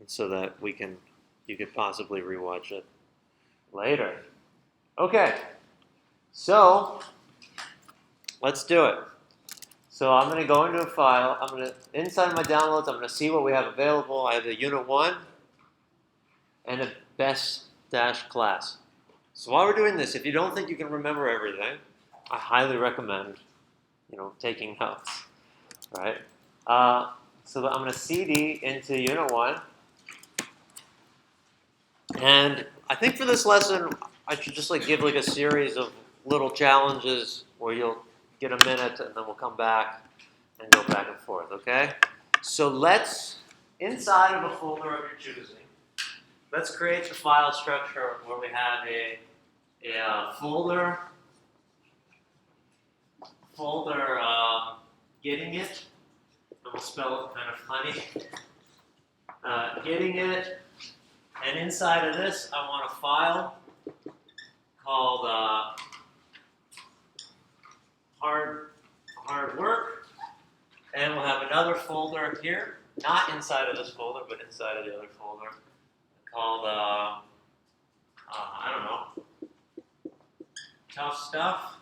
so that you could possibly rewatch it later. Okay, so let's do it. So I'm going to go into a file. Inside my downloads, I'm going to see what we have available. I have a unit 1 and a best-class. So while we're doing this, if you don't think you can remember everything, I highly recommend, taking notes, right? So I'm going to cd into unit 1. And I think for this lesson, I should just give a series of little challenges where you'll get a minute and then we'll come back and go back and forth, okay? So inside of a folder of your choosing, let's create the file structure where we have a folder, getting it, and we'll spell it kind of funny, getting it, and inside of this, I want a file called hard work, and we'll have another folder here, not inside of this folder, but inside of the other folder, called I don't know, tough stuff,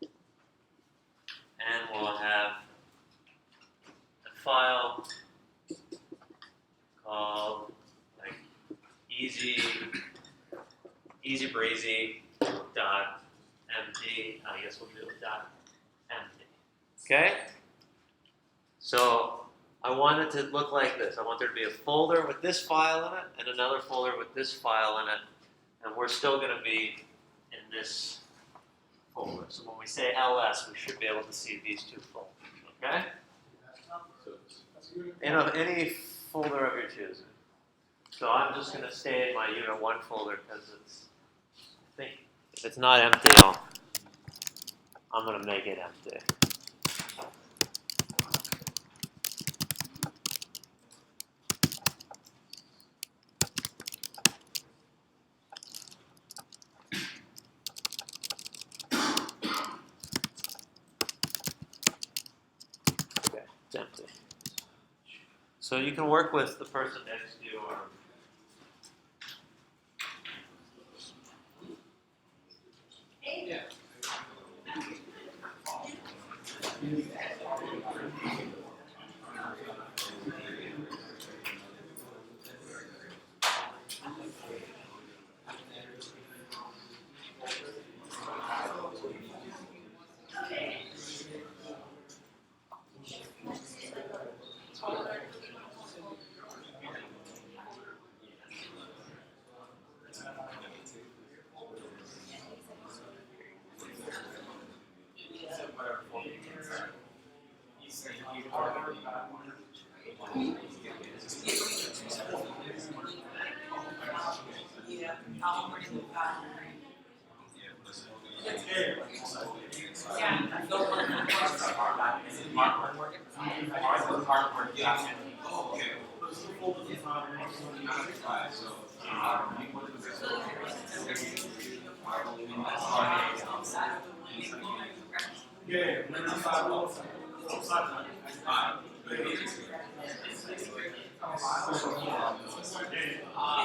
and we'll have a file called easy breezy dot empty. I guess we'll do dot empty. Okay? So I want it to look like this. I want there to be a folder with this file in it and another folder with this file in it. And we're still going to be in this folder. So when we say ls, we should be able to see these two folders. Okay? In any folder of your choosing. So I'm just going to stay in my unit 1 folder because I think if it's not empty, I'm going to make it empty. Okay, it's empty. So you can work with the person next to you or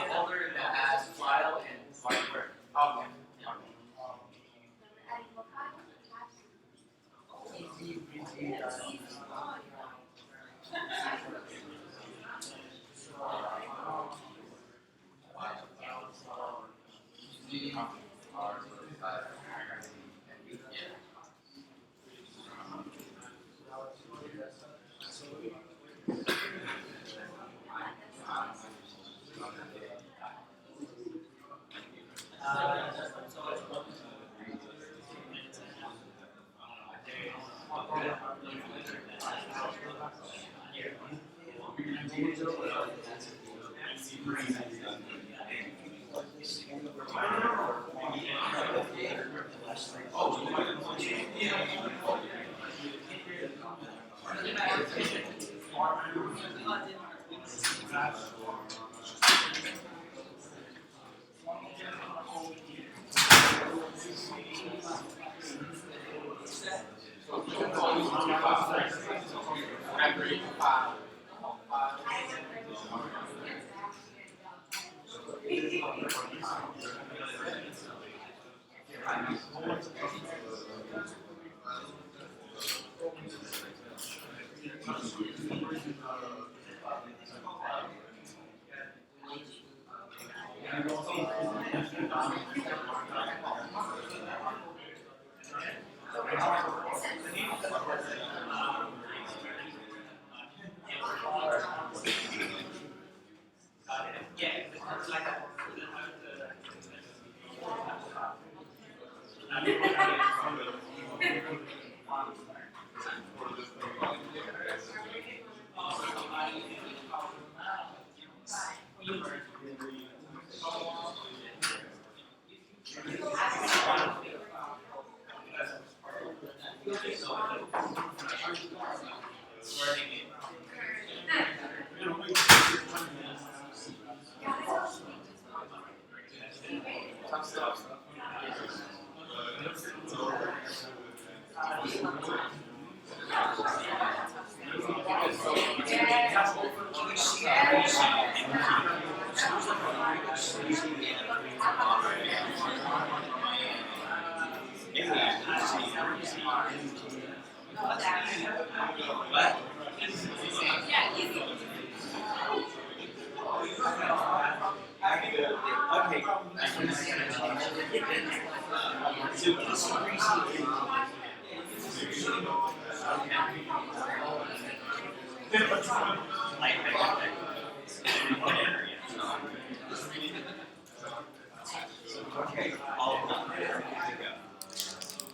folder that has file and hardware. Okay.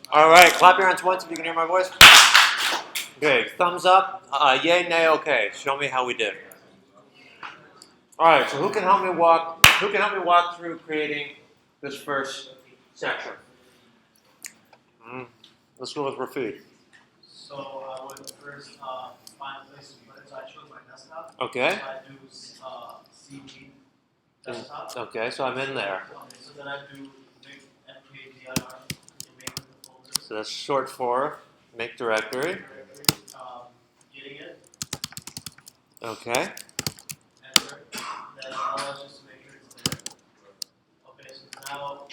All right, clap your hands once if you can hear my voice. Okay, thumbs up, yay, nay, okay. Show me how we did. All right, so who can help me walk through creating this first section? Let's go with Rafid. So I would first find a place to put it. So I chose my desktop. Okay. So I do CD desktop. Okay, so I'm in there. Okay, so then I do make mkdir to make the folders. So that's short for make directory. Getting it. Okay. Enter. Then ls just to make sure it's there. Okay, so now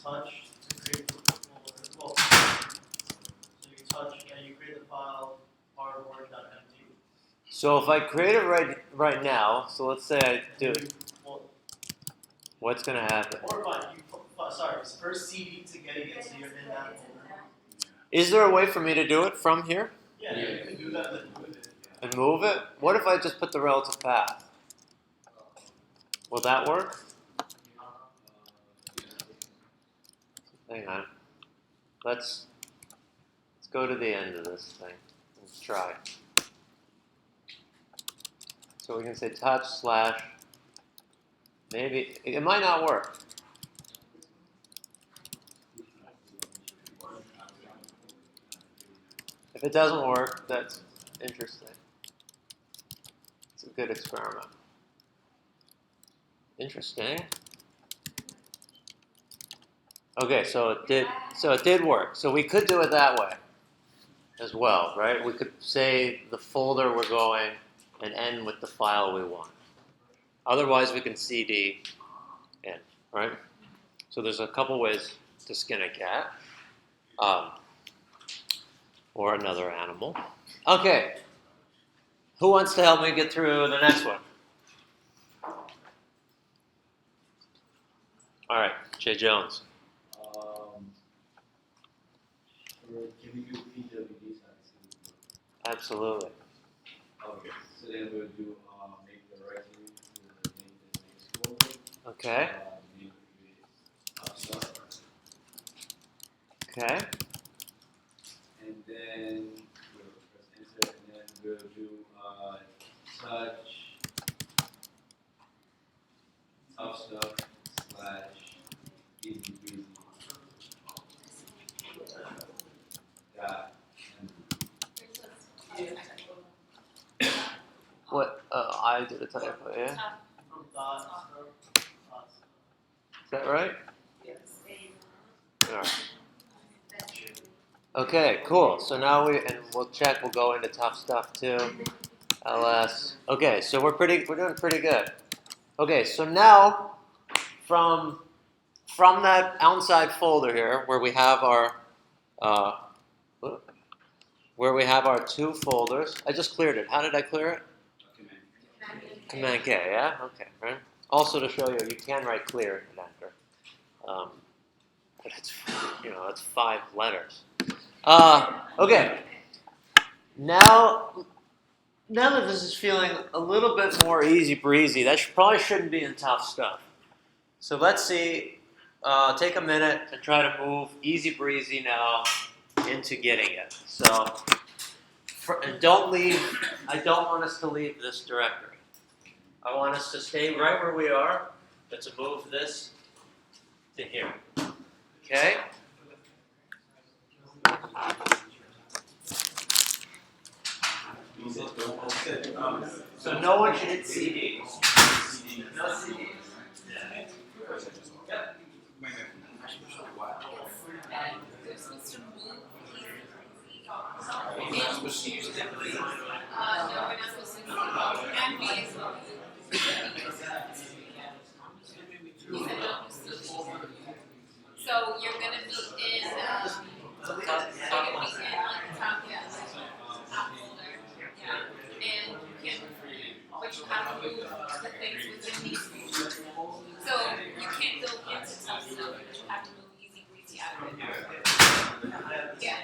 touch to create the folder. Well, so you touch and you create the file hardware.empty. So if I create it right now, so let's say I do, what's gonna happen? Or fine, it's first CD to getting it, so you're in that folder. Is there a way for me to do it from here Yeah, you can do that and then move it. and move it? What if I just put the relative path? Will that work? Hang on. Let's go to the end of this thing and try. So we can say touch slash. Maybe it might not work. If it doesn't work, that's interesting. It's a good experiment. Interesting. Okay, so it did work. So we could do it that way as well, right? We could say the folder we're going and end with the file we want. Otherwise, we can CD in, right? So there's a couple ways to skin a cat, or another animal. Okay, who wants to help me get through the next one? All right, Jay Jones. Can we do PWD size? Absolutely. Okay, so then we'll do make the directory to make the next folder. Okay. Make stuff. Okay. And then we'll press enter, and then we'll do touch tough stuff / easy breezy. What? I did a typo, yeah? Is that right? All right. Okay, cool. So now we'll check. We'll go into tough stuff too. ls. Okay, so we're doing pretty good. Okay, so now from that outside folder here, where we have our two folders. I just cleared it. How did I clear it? Command K, yeah? Okay, right? Also to show you can write clear and enter. But it's 5 letters. Okay. Now that this is feeling a little bit more easy breezy, that probably shouldn't be in tough stuff. So let's see, take a minute and try to move easy breezy now into getting it. So I don't want us to leave this directory. I want us to stay right where we are, but to move this to here. Okay? So no one should hit CD. No CD. Yep. So you're gonna be in, you're gonna be in like the top, yeah, top folder, yeah. And you can, but you have to move the things within these folders. So you can't go into tough stuff, but you have to move easy greasy out of it. Yeah.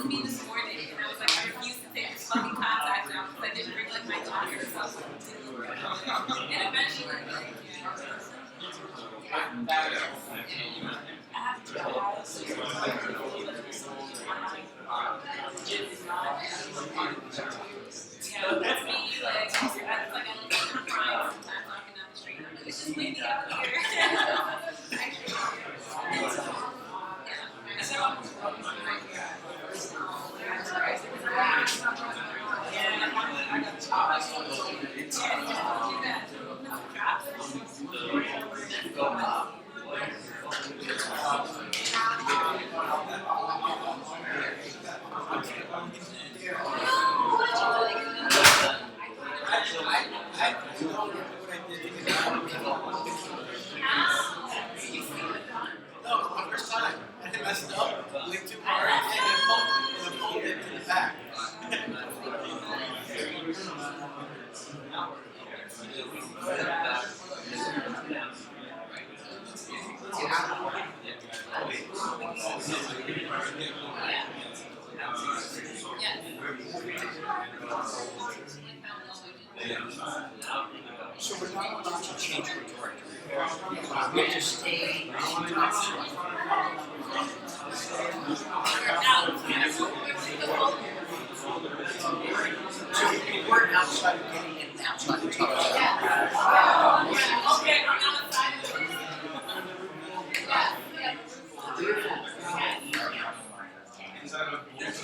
Me this morning, and I was like, I refuse to take this fucking contact out because I didn't bring like my doctor or something. And eventually, I have to go out. Yeah, that's me. Like, I look like I'm crying sometimes walking down the street. It's just windy out here. So we're not allowed to change our directory. We have to stay. So we're outside of getting in, outside of talking. Okay, I'm outside of it. Yeah.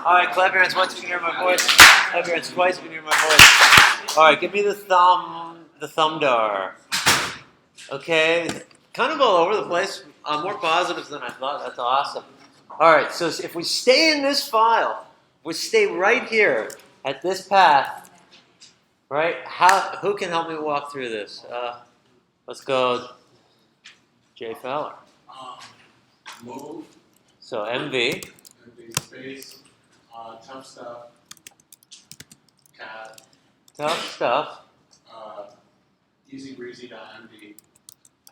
All right, clap your hands once if you can hear my voice. Clap your hands twice if you can hear my voice. All right, give me the thumb dar. Okay, kind of all over the place. More positives than I thought. That's awesome. All right, so if we stay in this file, we stay right here at this path, right? Who can help me walk through this? Let's go, Jay Feller. Move, So MV. space, tough stuff, cat, Tough stuff. easybreezy.md.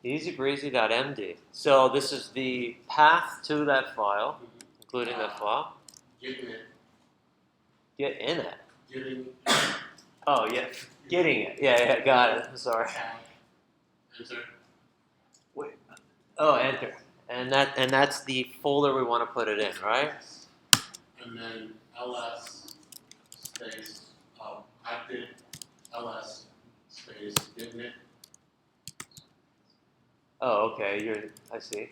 Easybreezy.md. So this is the path to that file, including that file. Getting it, Get in it. getting Oh yeah, getting it. Yeah, got it. I'm sorry. tab, enter, Oh, enter. And that's the folder we want to put it in, right? and then ls space, active ls space, getting it, Oh, okay. I see.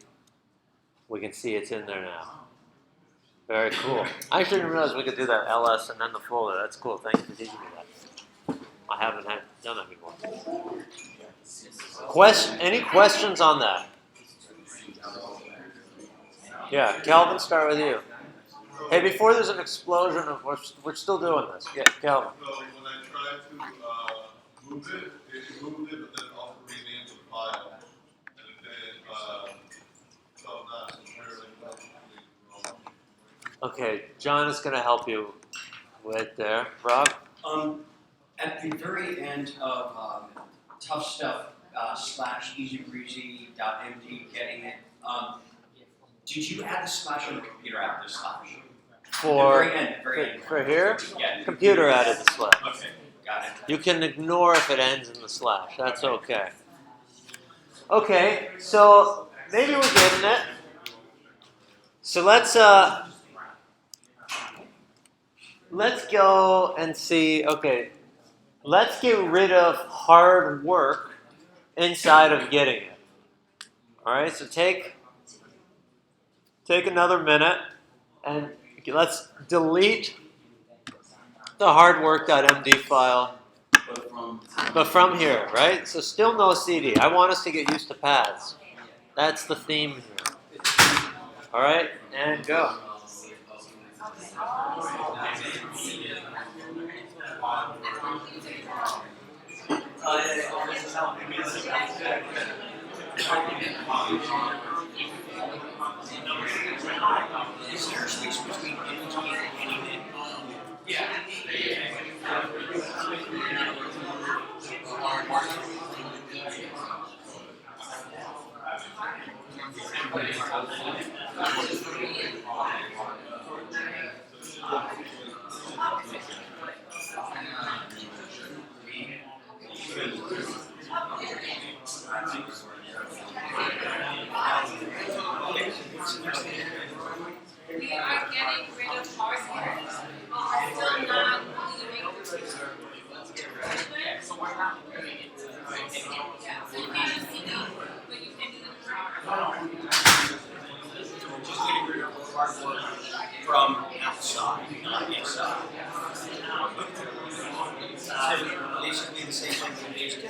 We can see it's in there now. Very cool. I actually didn't realize we could do that ls and then the folder. That's cool. Thanks for teaching me that. I haven't done that before. Any questions on that? Yeah, Calvin, start with you. Hey, before there's an explosion of we're still doing this. Yeah, Calvin. So when I tried to move it moved it, but then also renamed the file, and it did so not entirely wrong. Okay, John is going to help you with there. Rob? At the very end of tough stuff /easybreezy.md, getting it. Did you add the slash on the computer after the slash? For Very end. for here, Yeah. computer added the slash. Okay, got it. You can ignore if it ends in the slash. That's okay. Okay, so maybe we're getting it. So let's go and see. Okay, let's get rid of hard work inside of getting it. All right, so take another minute and let's delete the hardwork.md file But from here, right? So still no CD. I want us to get used to paths. That's the theme here. All right, and go. Is there a space between MT and init? We are getting rid of parsing, still not leaving the return. Yeah, so you can use CD, but you can do the Just getting rid of hard work from outside, not inside. So basically the same thing that they did.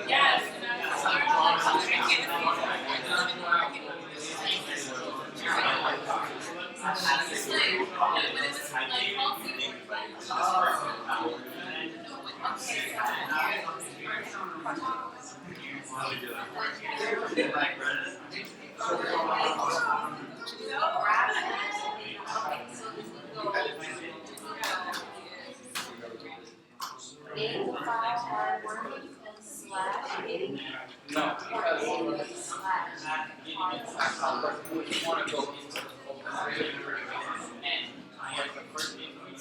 Yes, No, because we want to go into the open and the first thing we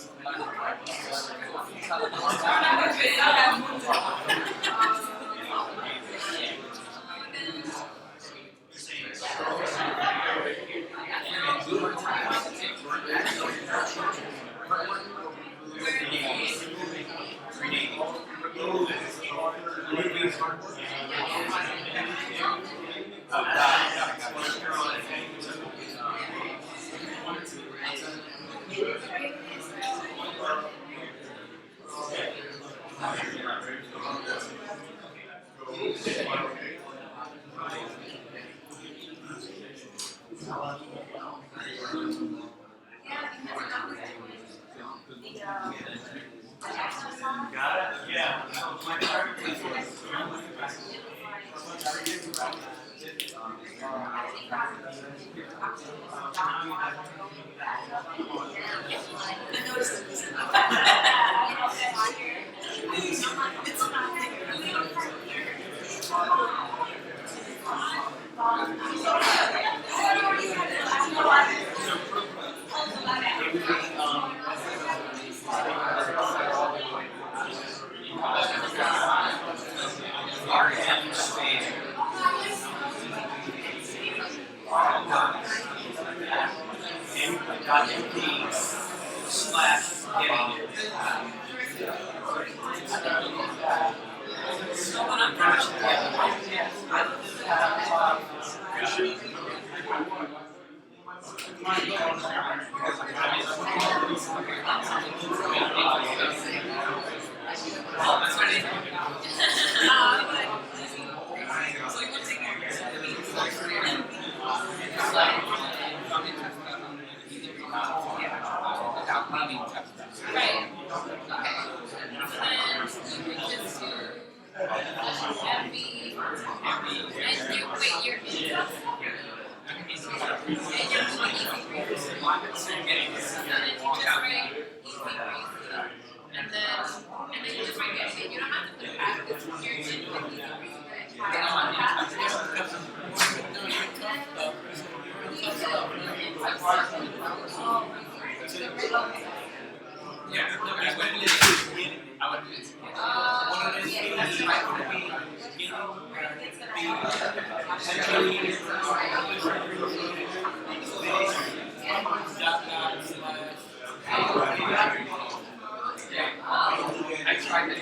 I tried it.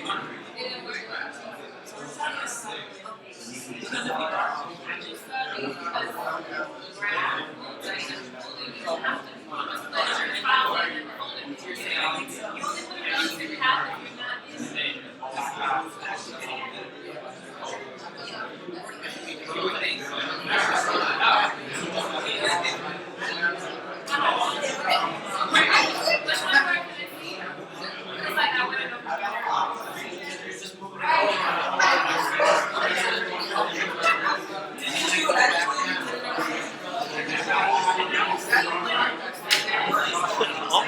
Didn't work.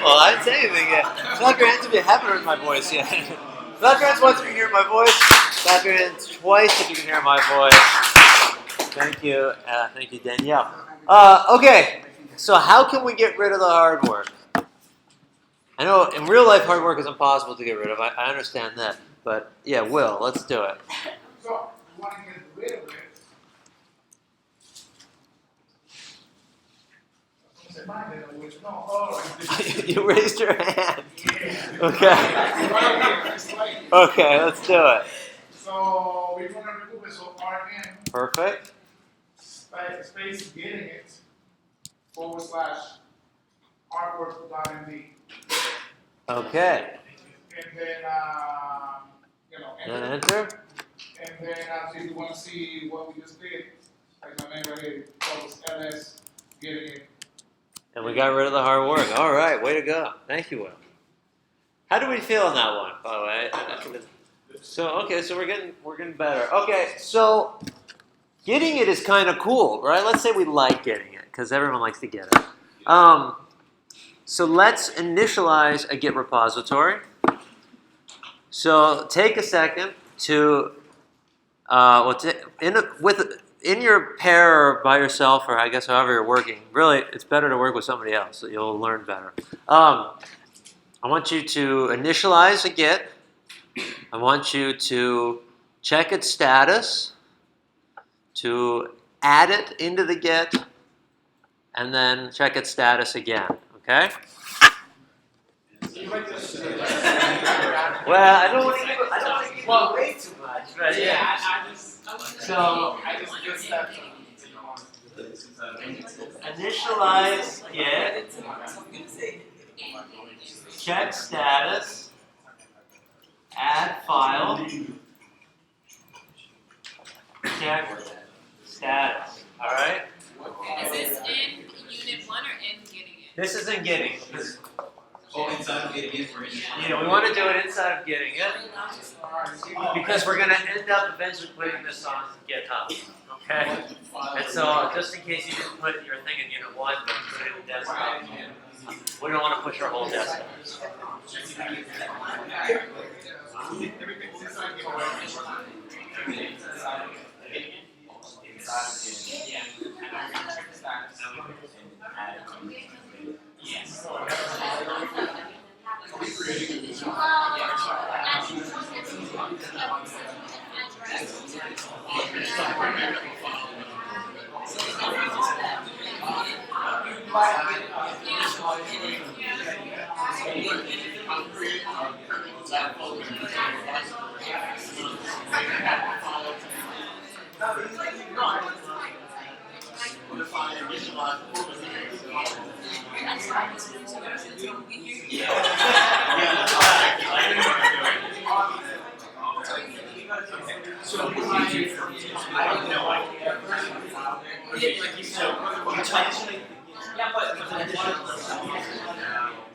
Well, I didn't say anything yet. Clap your hands if you haven't heard my voice yet. Clap your hands once if you can hear my voice. Clap your hands twice if you can hear my voice. Thank you, Danielle. Okay, so how can we get rid of the hard work? I know in real life hard work is impossible to get rid of. I understand that, but yeah, Will, let's do it. So, you want to get rid of it. You raised your hand. Okay. Okay, let's do it. So we're going to remove it. So RN Perfect. space getting it / artwork.md. Okay. And then, And enter. And then if you want to see what we just did, like my name right here, was ls getting it. And we got rid of the hard work. All right, way to go. Thank you, Will. How do we feel on that one, by the way? So we're getting better. Okay, so getting it is kind of cool, right? Let's say we like getting it because everyone likes to get it. So let's initialize a Git repository. So take a second to in your pair or by yourself, or I guess however you're working, really, it's better to work with somebody else, so you'll learn better. I want you to initialize a Git. I want you to check its status, to add it into the Git, and then check its status again, okay? Well, I don't want to give away too much, but yeah. I just did stuff. Initialize Git, check status, add file, check status. All right. Is this in unit 1 or in getting it? This is in getting. Oh, inside of it is for Yeah, we want to do it inside of getting it because we're going to end up eventually putting this on GitHub. Okay. And so, just in case you didn't put your thing in unit 1, but you put it in the desktop, we don't want to push our whole desktop. Yes.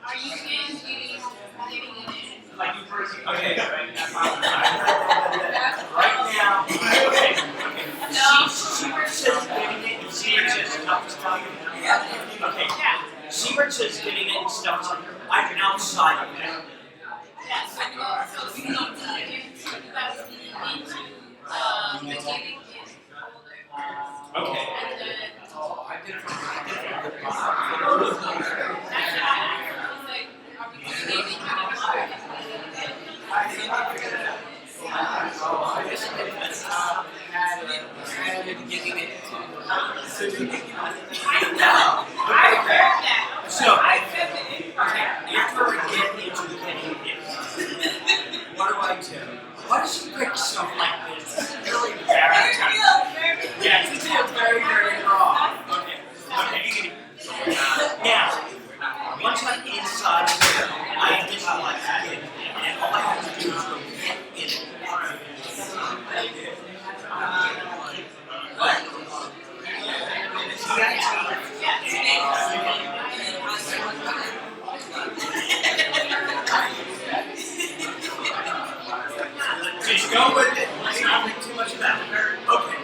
Are you in getting it? Like you first. Okay. Right now, No. Siebert says getting it and Siebert says stuff. Okay, Siebert says getting it and stuff. I'm outside of that. Yes, I know. So we need to get into the getting it folder. Okay. And then Oh, I did it from that's what I was like, are we doing it in unit 1? Just go with it. Let's not think too much about it. Okay.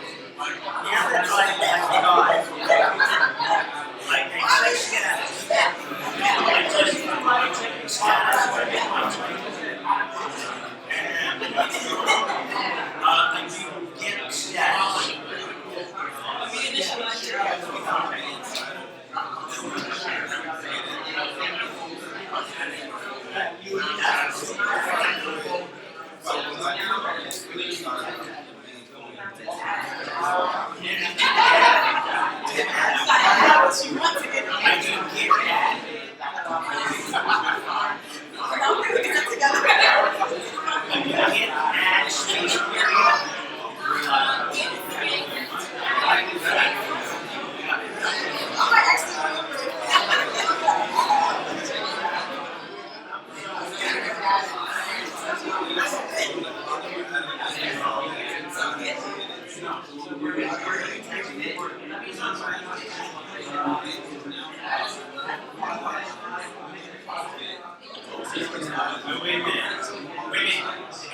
Here's the type that like a Git status. Git status.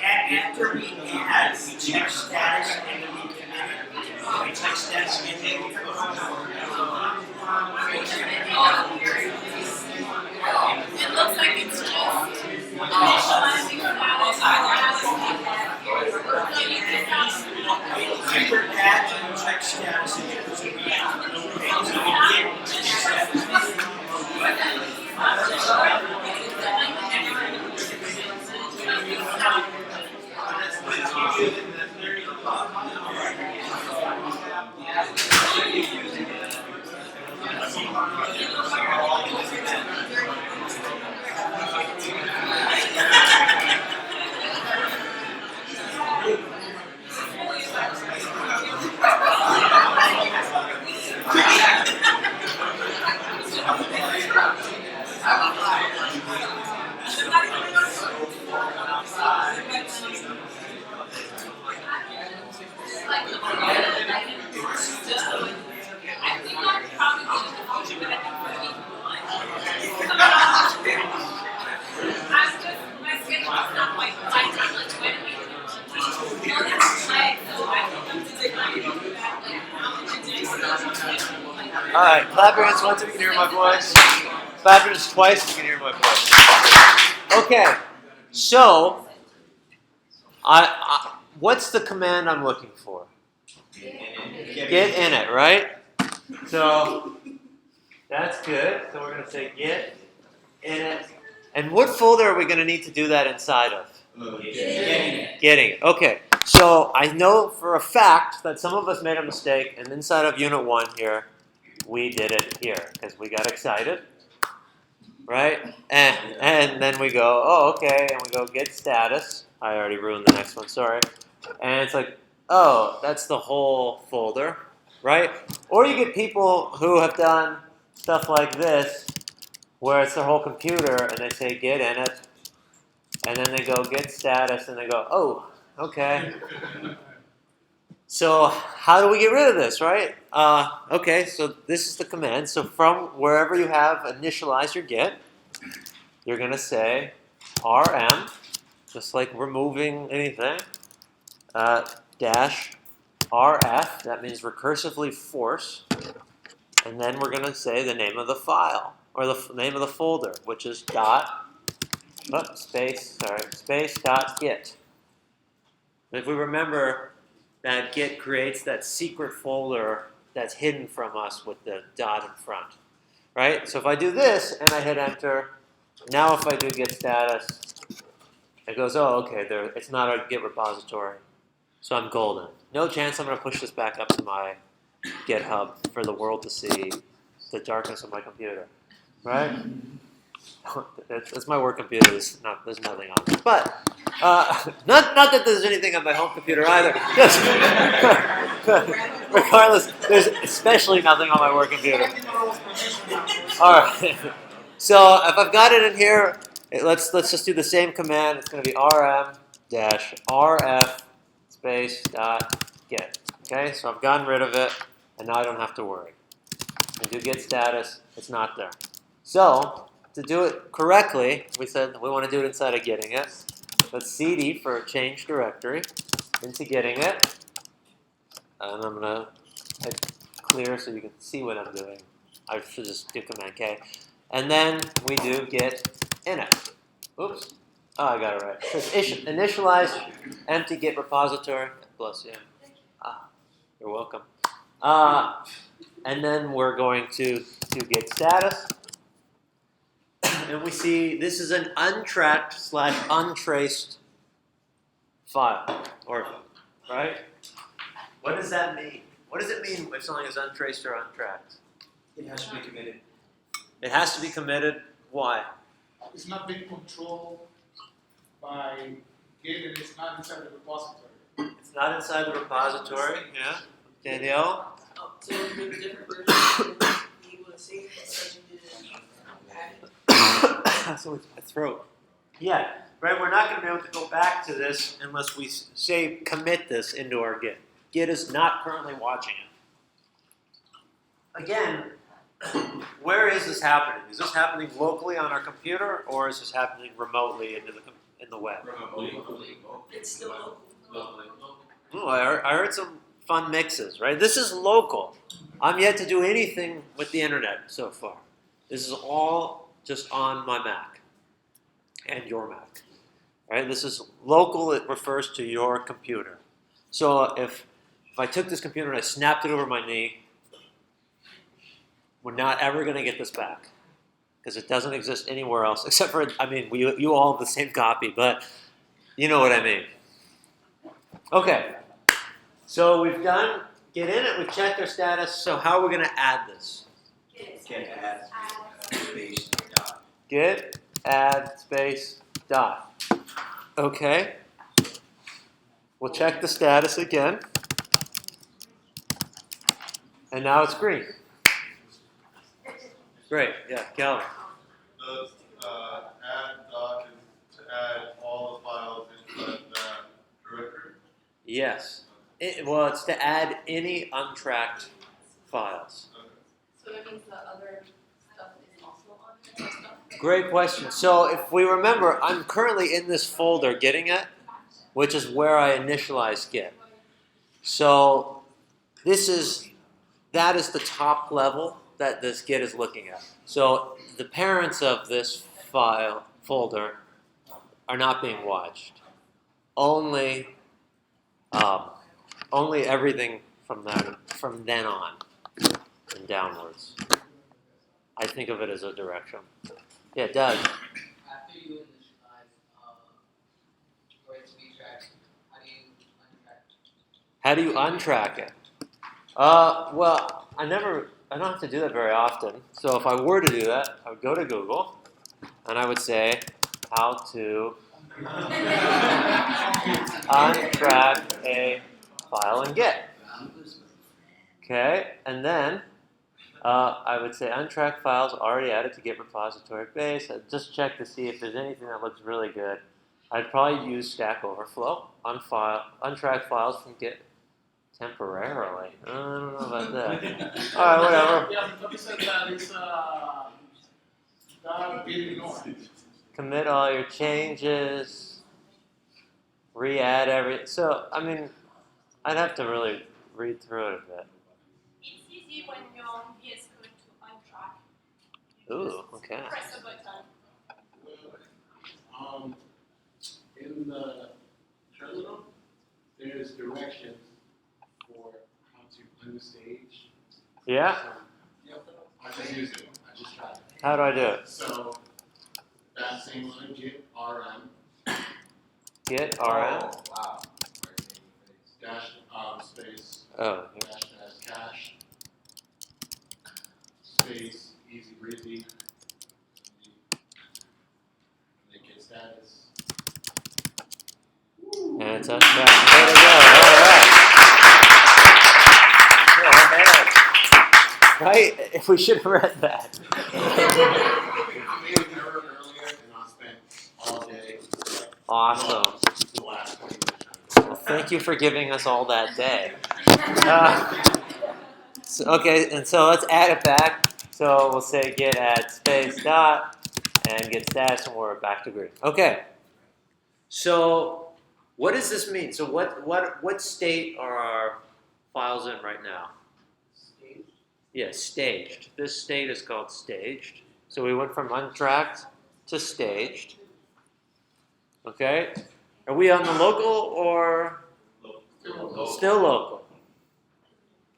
After we add, we check status and then we commit it. We check status and then we commit It looks like it's just initializing files. So you can After add and check status and then we All right, clap your hands once if you can hear my voice. Clap your hands twice if you can hear my voice. Okay, so what's the command I'm looking for? Git init, right? So that's good. So we're going to say git init. And what folder are we going to need to do that inside of? Getting. Okay. So I know for a fact that some of us made a mistake, and inside of Unit 1 here, we did it here because we got excited, right? And then we go, oh, okay, and we go Git Status. I already ruined the next one, sorry. And it's like, oh, that's the whole folder, right? Or you get people who have done stuff like this, where it's their whole computer, and they say Git init, and then they go Git Status, and they go, oh, okay. So how do we get rid of this, right? Okay, so this is the command. So from wherever you have initialize your Git, you're going to say rm, just like removing anything, dash rf, that means recursively force, and then we're going to say the name of the file, or the name of the folder, which is space dot git. If we remember that Git creates that secret folder that's hidden from us with the dot in front, right? So if I do this and I hit enter, now if I do Git Status, it goes, oh, okay, it's not a Git repository, so I'm golden. No chance I'm going to push this back up to my GitHub for the world to see the darkness of my computer, right? It's my work computer. There's nothing on it. But not that there's anything on my home computer either. Regardless, there's especially nothing on my work computer. All right. So if I've got it in here, let's just do the same command. It's going to be rm-rf space dot git. Okay. So I've gotten rid of it, and now I don't have to worry. and do Git Status, it's not there. So, to do it correctly, we said we want to do it inside of Getting It. Let's CD for change directory into Getting It. And I'm going to hit clear so you can see what I'm doing. I should just do Command K. And then we do Git init. Oops. Oh, I got it right. So it's initialize empty Git repository. Bless you. Ah, you're welcome. And then we're going to do Git Status. And we see this is an untracked / untraced file. Or, right? What does that mean? What does it mean if something is untraced or untracked? It has to be committed. It has to be committed. Why? It's not being controlled by Git and it's not inside the repository. It's not inside the repository. Yeah. Danielle? Oh, so with different versions, be able to save it, so you did it. So it's my throat. Yeah. Right. We're not going to be able to go back to this unless we say commit this into our Git. Git is not currently watching it. Again, where is this happening? Is this happening locally on our computer, or is this happening remotely in the web? It's still local. Ooh, I heard some fun mixes, right? This is local. I'm yet to do anything with the internet so far. This is all just on my Mac and your Mac, right? This is local. It refers to your computer. So if I took this computer and I snapped it over my knee, we're not ever going to get this back because it doesn't exist anywhere else except for, I mean, you all have the same copy, but you know what I mean. Okay, so we've done Git init, we've checked our status, so how are we going to add this? Git add space dot. Git add space dot. Okay, we'll check the status again, and now it's green. Great, yeah, Calvin. Does add dot is to add all the files into that directory? Yes. Well, it's to add any untracked files. Okay. So that means the other stuff is also on there and stuff? Great question. So if we remember, I'm currently in this folder Getting It, which is where I initialize Git. So that is the top level that this Git is looking at. So the parents of this folder are not being watched. Only everything from then on and downwards. I think of it as a direction. Yeah, Doug. After you initialize for it to be tracked, how do you untrack? How do you untrack it? Well, I don't have to do that very often. So if I were to do that, I would go to Google and I would say how to untrack a file in Git. Okay, and then I would say untracked files already added to Git repository base. I'd just check to see if there's anything that looks really good. I'd probably use Stack Overflow, untracked files from Git temporarily. I don't know about that. All right, whatever. Yeah, but you said that it's not being ignored. Commit all your changes, re-add every. So, I mean, I'd have to really read through it a bit. It's easy when you're on VS Code to untrack. Ooh, okay. Press a button. In the terminal, there's directions for how to unstage. Yeah? So, I just use it. I just tried it. How do I do it? So that same line, git rm Git rm. Wow. dash space Oh, dash cache space easy breezy. And then Git status. and it's untracked. There we go. All right. Right? If we should have read that. I made an error earlier and I spent all day. Awesome. The last 20 minutes. Well, thank you for giving us all that day. So, okay, and so let's add it back. So we'll say git add space dot and git status, and we're back to green. Okay. So what does this mean? So what state are our files in right now? Staged. Yeah, staged. This state is called staged. So we went from untracked to staged. Okay. Are we on the local or still local?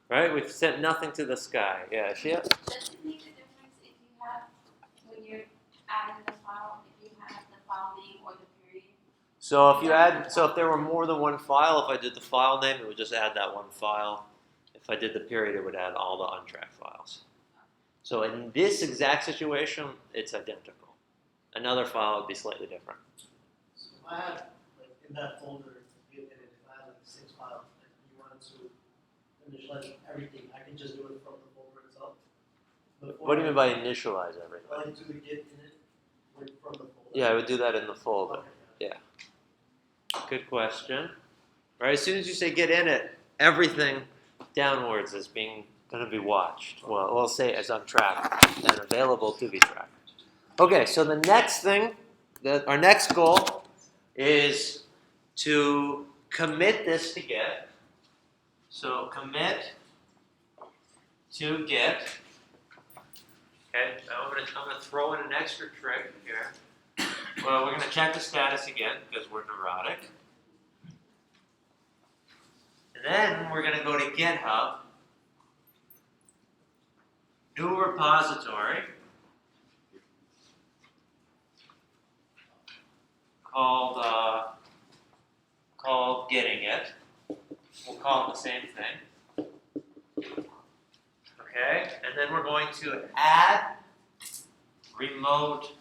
Right? We've sent nothing to the sky. Yeah, Shia? Does it make a difference if you have, when you're adding the file, if you have the file name or the period? So if there were more than one file, if I did the file name, it would just add that one file. If I did the period, it would add all the untracked files. So in this exact situation, it's identical. Another file would be slightly different. So if I had, like, in that folder, Git edit, if I had like 6 files, and you wanted to initialize everything, I can just do it from the folder itself? What do you mean by initialize everything? I like do the Git init from the folder. Yeah, I would do that in the folder. Okay. Good question. Right, as soon as you say git init, everything downwards is going to be watched. Well, we'll say as untracked and available to be tracked. Okay, so the next thing, our next goal is to commit this to Git. So commit to Git. Okay, I'm gonna throw in an extra trick here. Well, we're gonna check the status again because we're neurotic. And then we're gonna go to GitHub, new repository called Getting It. We'll call it the same thing. Okay, and then we're going to add remote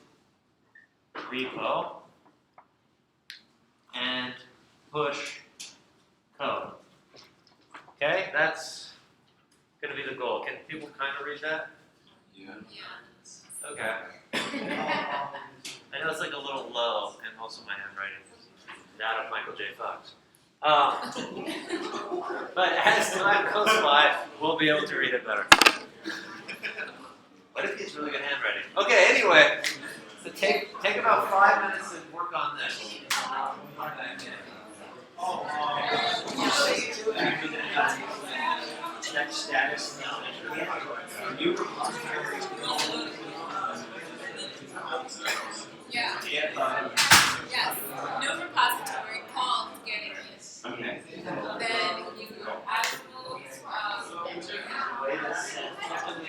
repo and push code. Okay, that's going to be the goal. Can people kind of read that? Yeah. Okay. I know it's like a little low, and most of my handwriting is that of Michael J. Fox. But as time goes by, we'll be able to read it better. What if he's really good handwriting? Okay, anyway, so take about 5 minutes and work on this. Check status now. New repository. Yeah. Yeah. Yes. No repository called Getting It. Okay. Then you add remote it is going to be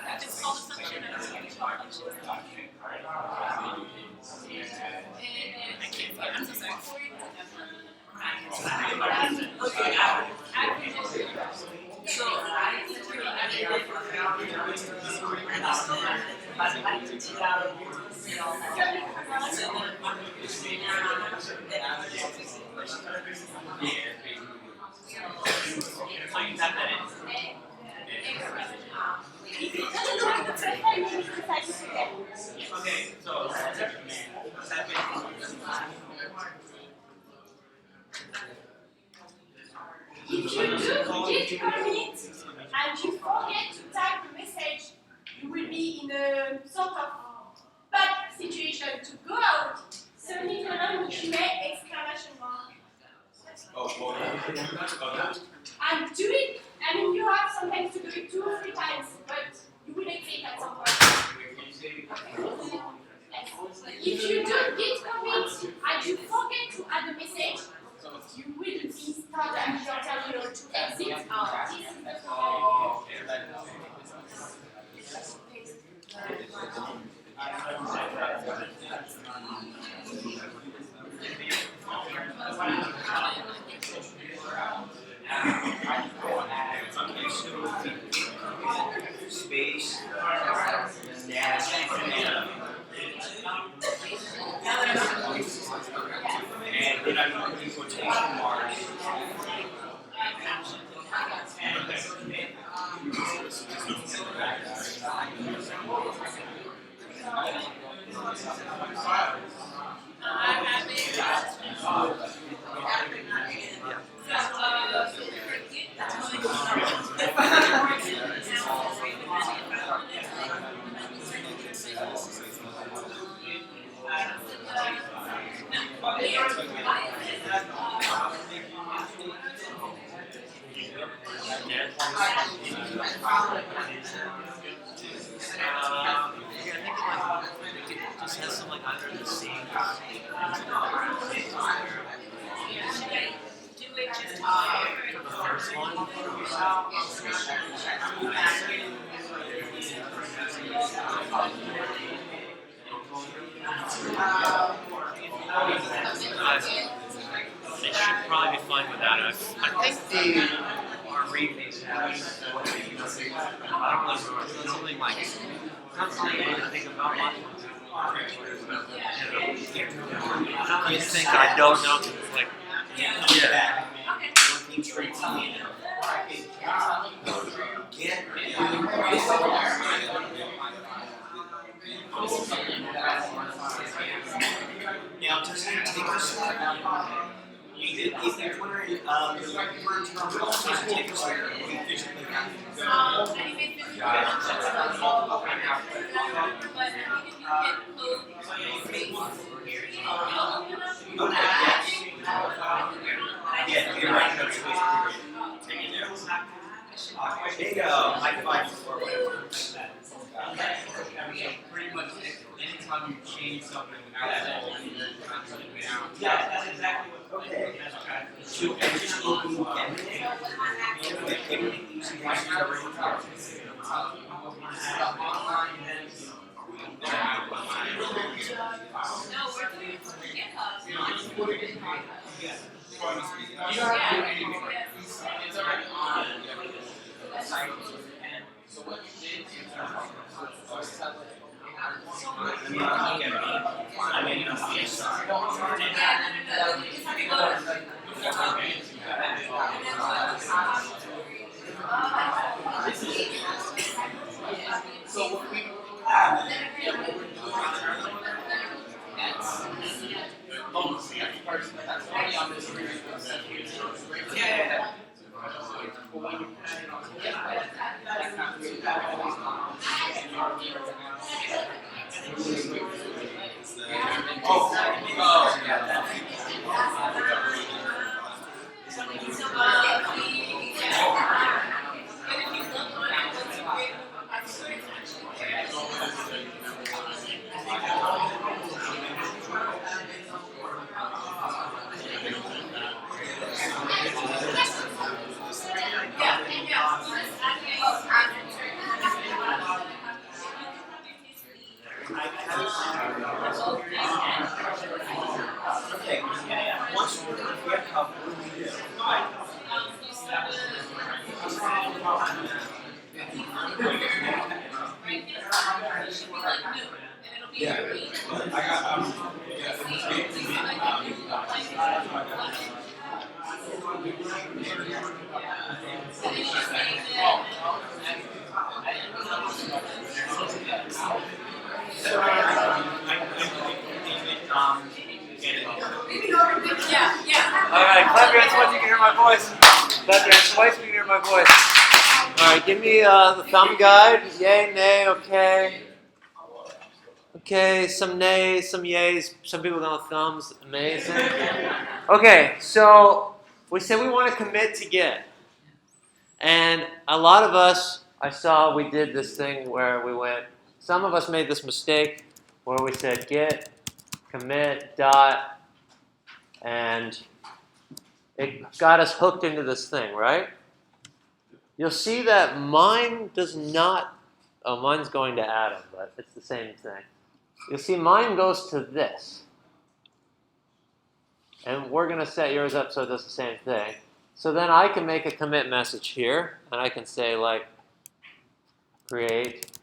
it's called assumption of I'm so sorry. Okay, so what's happening? If you do Git commit and you forget to type the message, you will be in a sort of bad situation to go out, submit an issue resume exclamation mark. Oh, And do it. I mean, you have sometimes to do it 2 or 3 times, but you will exit at some point. If you do git commit and you forget to add a message, you will be stuck at your terminal to exit. This is the problem. Space. And then I use quotation marks. Just has some like under the scenes. The first one. They should probably be fine without us. I think our replays have I don't remember. Something like not something I think about much. You think I don't know? It's like yeah. Working straight Now, does it take us? If you're wondering, for terminal, does it take us there? We physically have to go. Yeah, you're right. No space period. Take it down. There you go. High five for whatever. Pretty much anytime you change something outside of your concept down. Yeah, that's exactly what. Okay. So everything using hashes already. No, we're doing it for GitHub. It's already on the site. And so what you did is I mean, yes. so what we that's already on this yeah. But when you add it on together, that's not really Once we get up, what do we do? Yeah, I got Alright, clap your hands once you can hear my voice. Clap your hands twice so you can hear my voice. Alright, give me the thumb guide. Yay, nay, okay. Okay, some nays, some yays, some people going thumbs. Amazing. Okay, so we said we want to commit to Git. And a lot of us, I saw we did this thing where we went, some of us made this mistake where we said git commit dot, and it got us hooked into this thing, right? You'll see that mine does not, oh, mine's going to Adam, but it's the same thing. You'll see mine goes to this. And we're going to set yours up so it does the same thing. So then I can make a commit message here, and I can say like create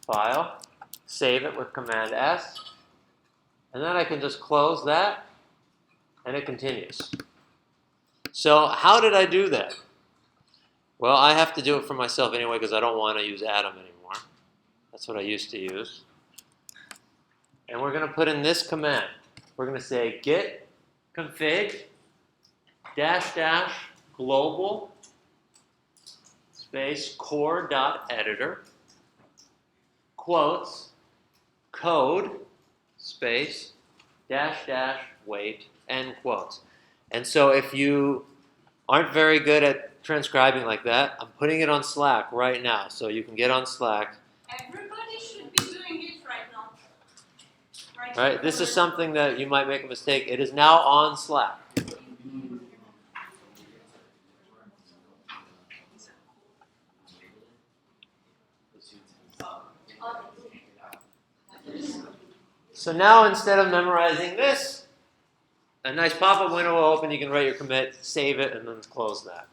file, save it with Command S, and then I can just close that, and it continues. So how did I do that? Well, I have to do it for myself anyway because I don't want to use Atom anymore. That's what I used to use. And we're going to put in this command. We're going to say git config -- global space core.editor quotes code space -- wait end quotes. And so if you aren't very good at transcribing like that, I'm putting it on Slack right now. So you can get on Slack. Everybody should be doing it right now. Right? This is something that you might make a mistake. It is now on Slack. So now instead of memorizing this, a nice pop-up window will open. You can write your commit, save it, and then close that.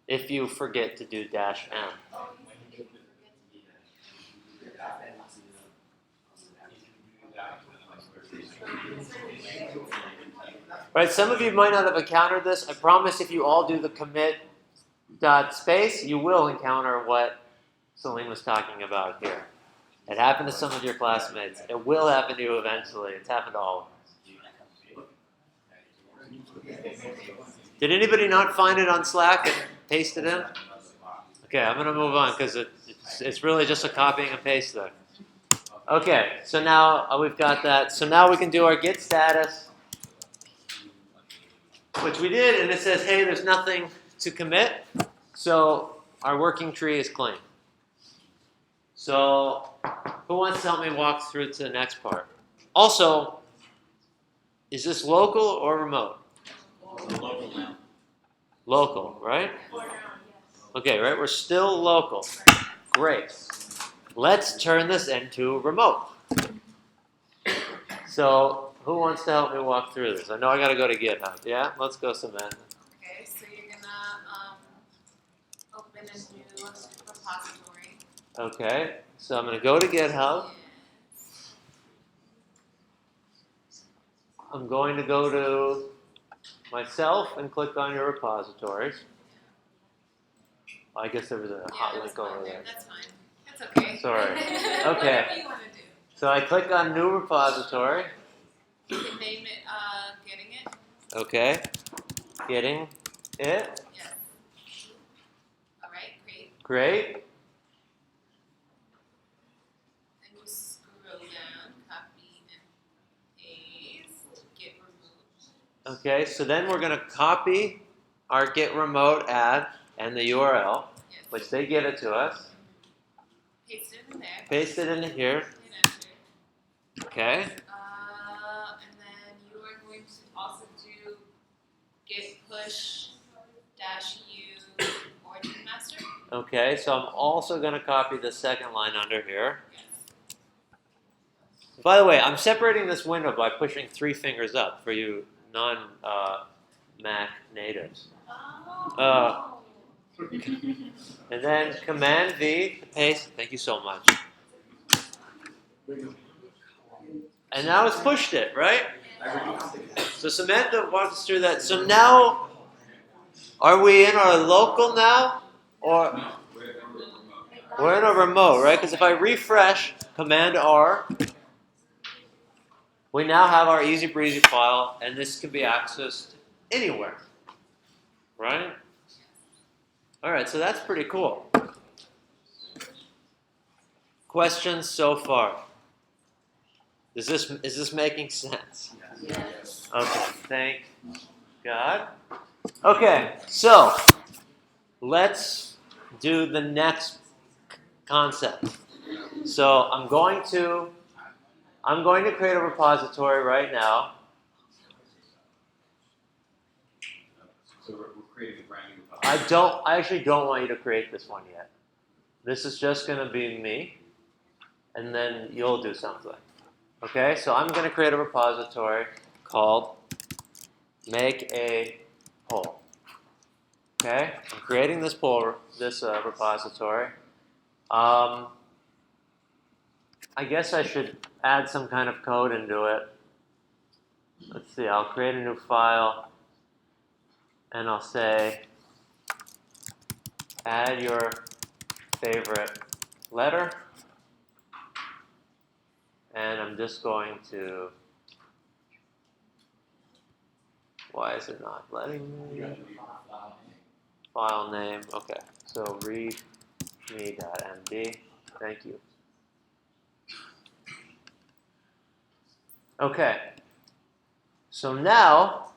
If you forget to do -m. Right, some of you might not have encountered this. I promise if you all do the commit .space, you will encounter what Celine was talking about here. It happened to some of your classmates. It will happen to you eventually. It's happened to all of us. Did anybody not find it on Slack and paste it in? Okay, I'm going to move on because it's really just a copying and paste thing. Okay, so now we've got that. So now we can do our Git status, which we did, and it says, hey, there's nothing to commit, so our working tree is clean. So who wants to help me walk through to the next part? Also, is this local or remote? Local now. Local, right? Okay, right, we're still local. Great. Let's turn this into remote. So who wants to help me walk through this? I know I got to go to GitHub. Yeah, let's go, Samantha. Okay, so you're gonna open a new repository. Okay, so I'm going to go to GitHub. I'm going to go to myself and click on your repositories. I guess there was a hot link over there. That's fine. That's okay. Sorry. Whatever Okay. you want to do. So I click on new repository. You can name it getting it. Okay. Getting it. Yes. All right, great. Great. Then you scroll down, copy and paste, Git remote. Okay, so then we're going to copy our Git remote ad and the URL, Yes. which they give it to us. Paste it in there. Paste it into here. Hit enter. Okay. And then you are going to also do git push -u origin master. Okay, so I'm also going to copy the second line under here. Yes. By the way, I'm separating this window by pushing 3 fingers up for you non-Mac natives. And then Command V to paste. Thank you so much. And now it's pushed it, right? So Samantha walked us through that. So now, are we in our local now? Or we're in a remote, right? Because if I refresh Command R, we now have our easy breezy file, and this can be accessed anywhere, right? All right, so that's pretty cool. Questions so far? Is this making sense? Yes. Okay, thank God. Okay, so let's do the next concept. So I'm going to create a repository right now. So we're creating a brand new file. I actually don't want you to create this one yet. This is just going to be me, and then you'll do something. Okay, so I'm going to create a repository called make a poll. Okay, I'm creating this repository. I guess I should add some kind of code into it. Let's see, I'll create a new file, and I'll say, add your favorite letter, and I'm just going to, why is it not letting me? File name, okay, so readme.md, thank you. Okay, so now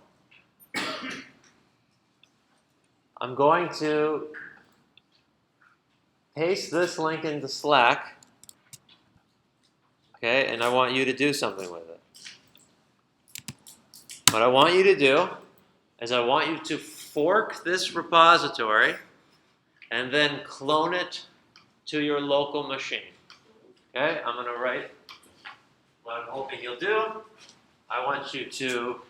I'm going to paste this link into Slack, okay, and I want you to do something with it. What I want you to do is I want you to fork this repository and then clone it to your local machine. Okay, I'm going to write what I'm hoping you'll do. I want you to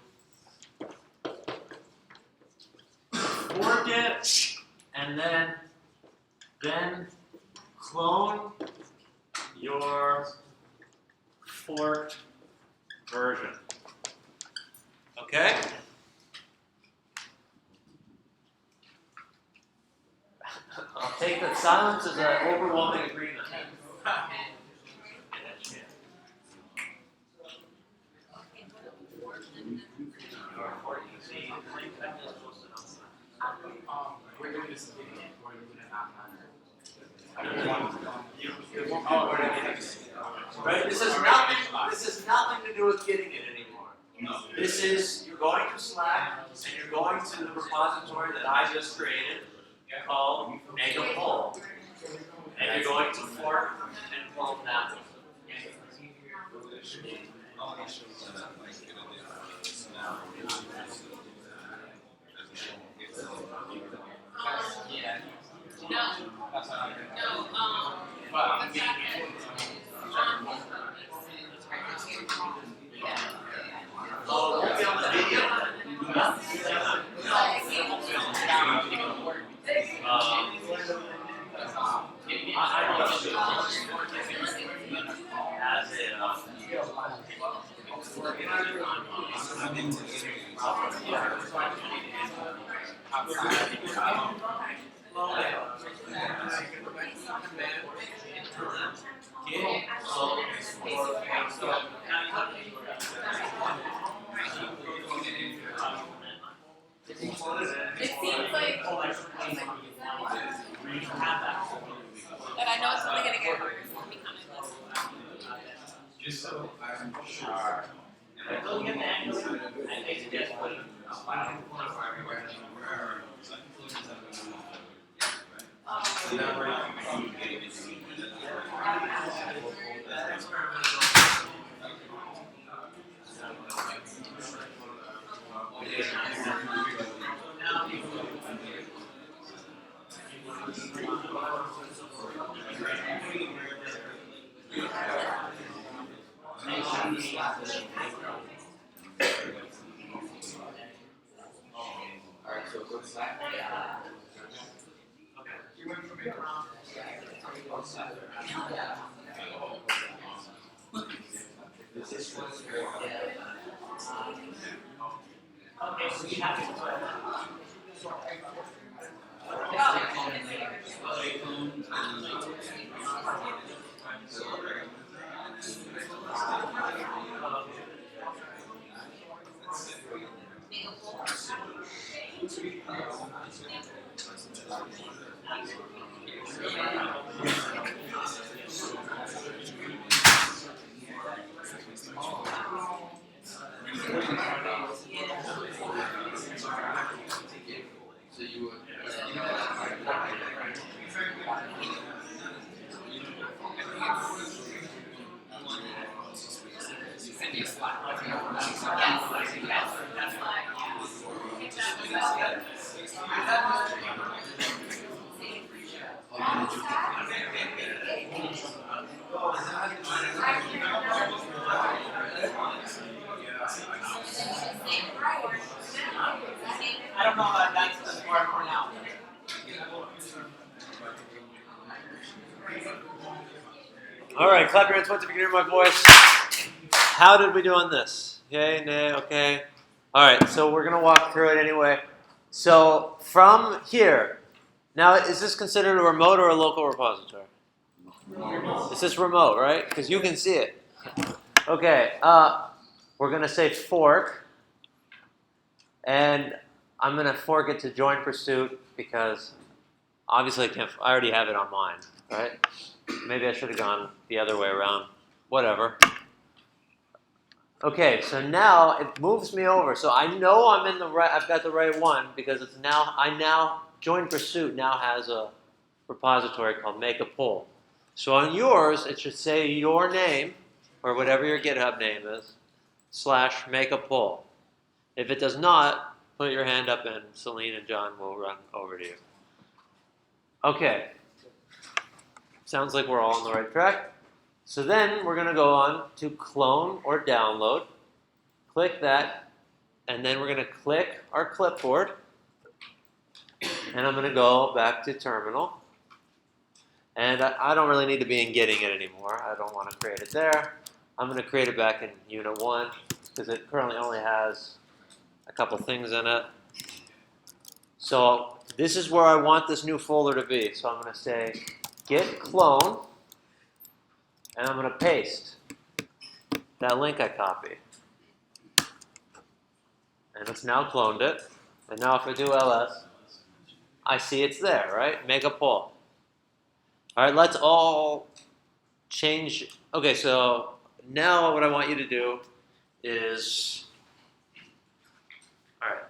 fork it and then clone your forked version. Okay? I'll take that silence as an overwhelming agreement. We're doing this video. We're doing it Right? This has nothing to do with getting it anymore. No. This is, you're going to Slack and you're going to the repository that I just created called make a poll. And you're going to fork and clone that one. Oh, we'll be on the video? It seems like that I know it's only going to get harder for me Just so I'm sure. Alright, so go to Slack. Okay, so you have to put coming. I don't know that that's the part for now. All right, clap your hands once if you can hear my voice. How did we do on this? Yay, nay, okay. All right, so we're gonna walk through it anyway. So from here, now is this considered a remote or a local repository? This is remote, right? Because you can see it. Okay, we're gonna say fork, and I'm gonna fork it to join pursuit because obviously I already have it on mine, right? Maybe I should have gone the other way around. Whatever. Okay, so now it moves me over. So I know I'm in the right. I've got the right one because it's now. Join pursuit now has a repository called make a pull. So on yours, it should say your name or whatever your GitHub name is / make a pull. If it does not, put your hand up and Celine and John will run over to you. Okay. Sounds like we're all on the right track. So then we're going to go on to clone or download. Click that, and then we're going to click our clipboard. And I'm going to go back to terminal. And I don't really need to be in getting it anymore. I don't want to create it there. I'm going to create it back in unit 1 because it currently only has a couple things in it. So this is where I want this new folder to be. So I'm going to say git clone, and I'm going to paste that link I copied. And it's now cloned it. And now if I do ls, I see it's there, right? Make a pull. All right, let's all change. Okay, so now what I want you to do is, all right,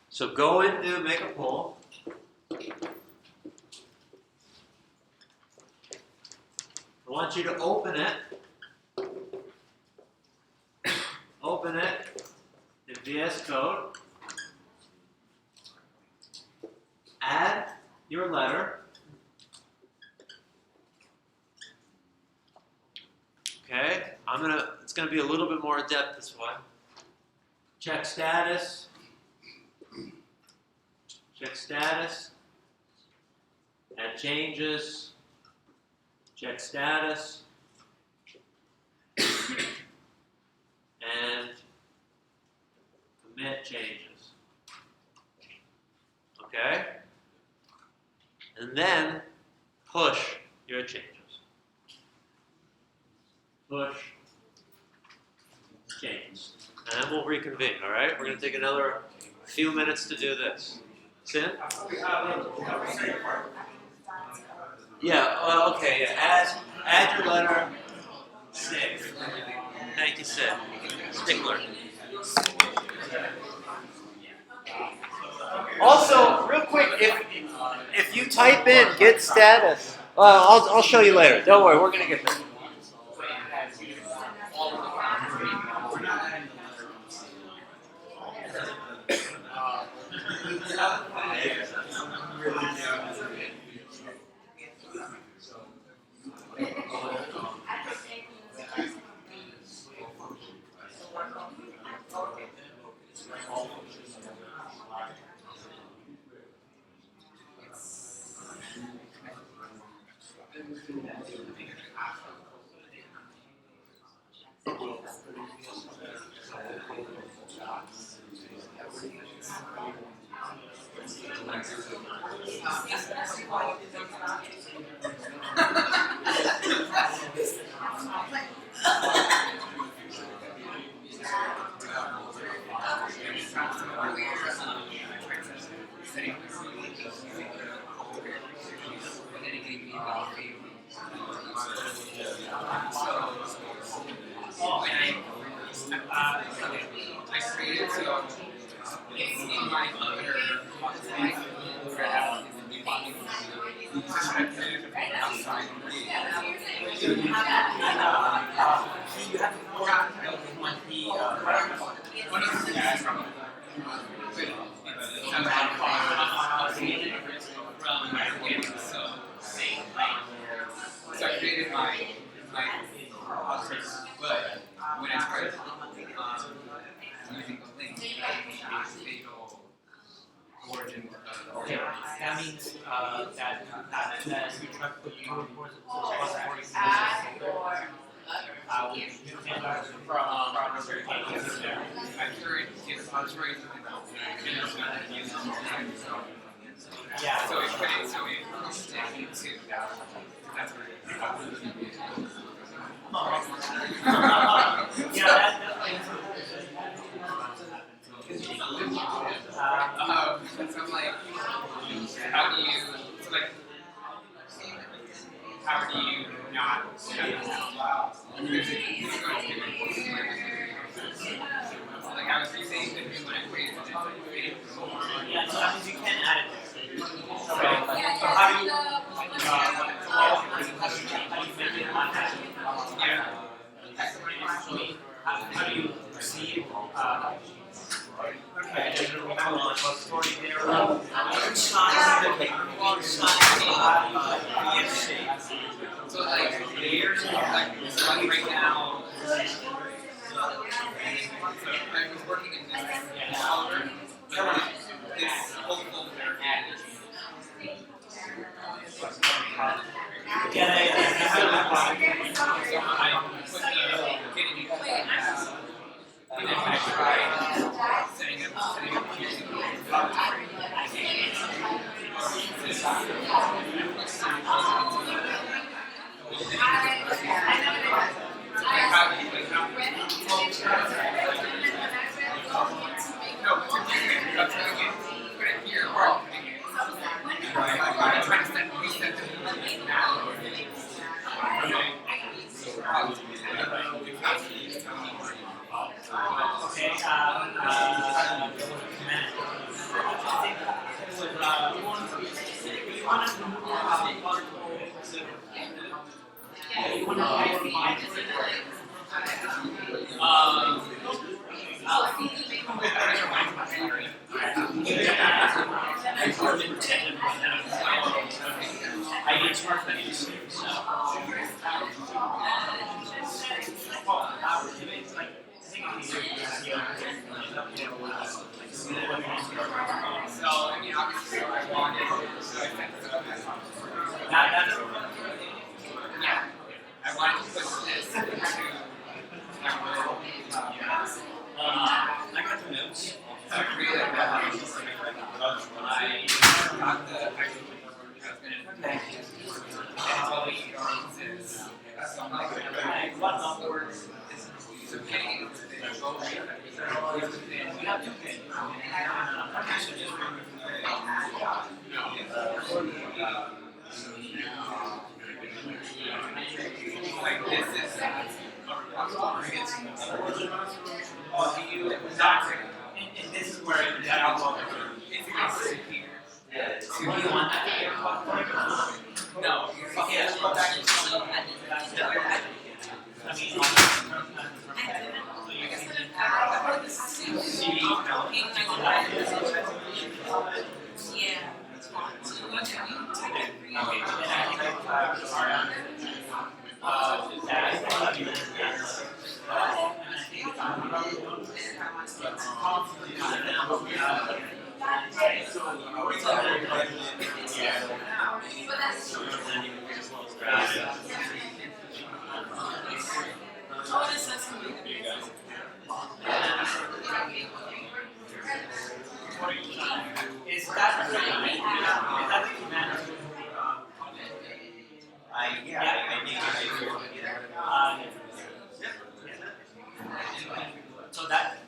so go into make a pull. I want you to open it. Open it in VS Code. Add your letter. Okay, it's gonna be a little bit more in depth this one. Check status. Check status. Add changes. Check status. And commit changes. Okay? And then push your changes. Push changes. And then we'll reconvene, all right? We're going to take another few minutes to do this. Sin? Yeah, okay, yeah. Add your letter. Save. Thank you, Sid. Stickler. Also, real quick, if you type in Git Status, I'll show you later. Don't worry, we're going to get there. that means that you try to put two reports in the repository. We can from there. I'm sure Git Repository. Yeah. So we put it, so we pushed it into that. That's where it Yeah, that so I'm like, how do you, so like, how do you not wow. Like I was using the new language and yeah, so that means you can add it there. So how do you make it contact? yeah. How do you see okay, there's a repository there. Inside VSC. So like layers like right now. So I was working in this folder. This whole folder added. Yeah, So I put the getting it and then I tried setting up using I wanted to put this into I got the notes. I really like that. I got the and all the is so I'm like what number is so getting into the we have to pay. So just like this is And this is where that outlaw it's here. do you want that to be No. Okay, let's go back to I mean, is that the command? So that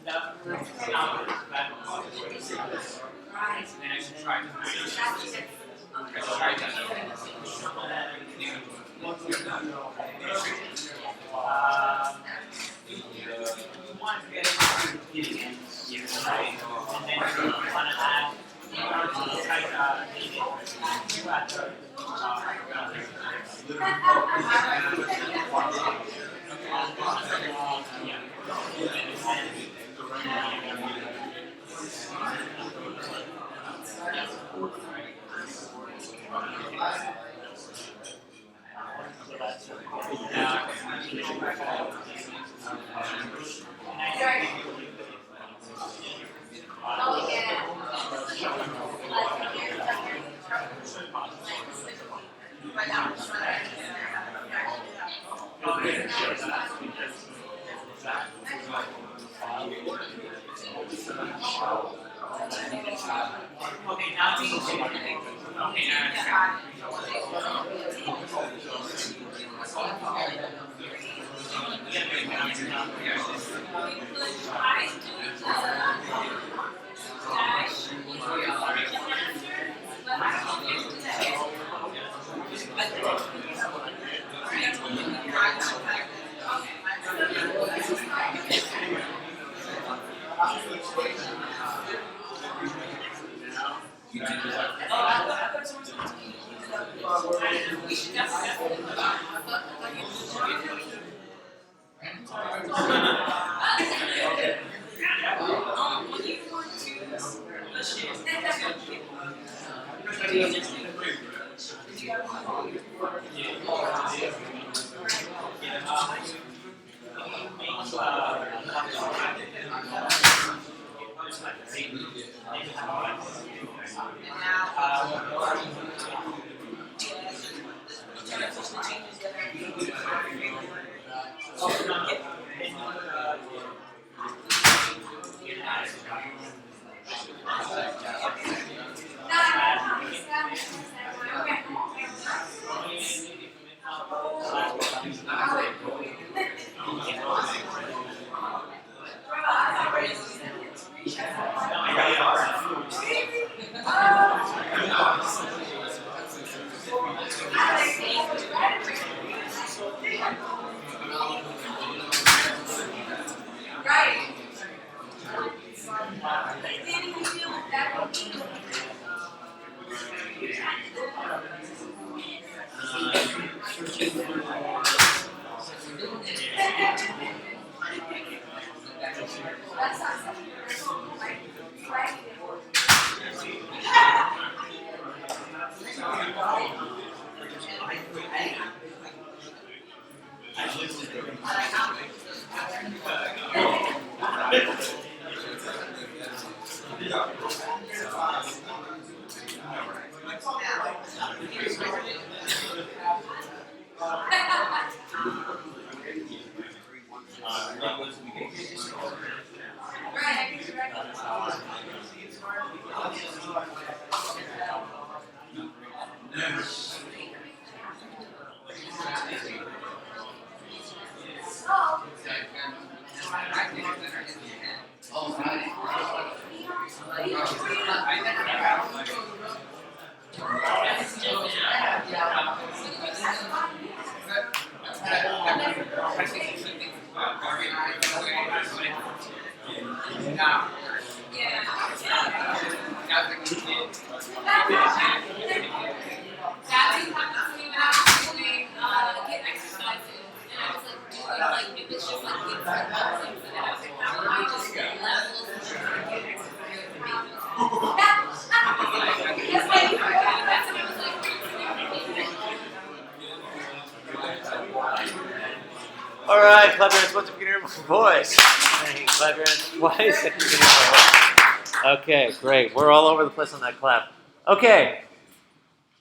All right, Cleverance, what's if you can hear my voice? Hey, Cleverance, twice if you can hear my voice. Okay, great. We're all over the place on that clap. Okay,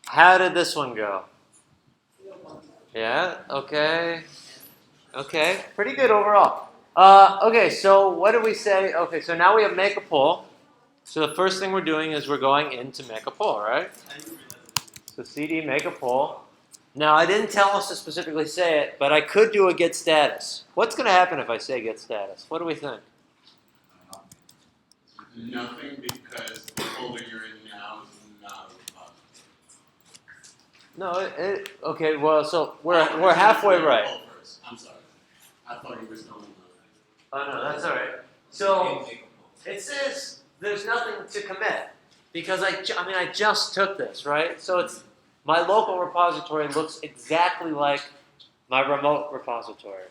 how did this one go? Yeah, okay. Okay, pretty good overall. Okay, so what did we say? Okay, so now we have make a poll. So the first thing we're doing is we're going in to make a poll, right? So cd make a poll. Now I didn't tell us to specifically say it, but I could do a git status. What's going to happen if I say git status? What do we think? Nothing, because the folder you're in now is not a repository. No, okay, well, so we're halfway right. I'm sorry. I thought you were still in the... Oh, no, that's all right. So it says there's nothing to commit because I just took this, right? So it's my local repository looks exactly like my remote repository,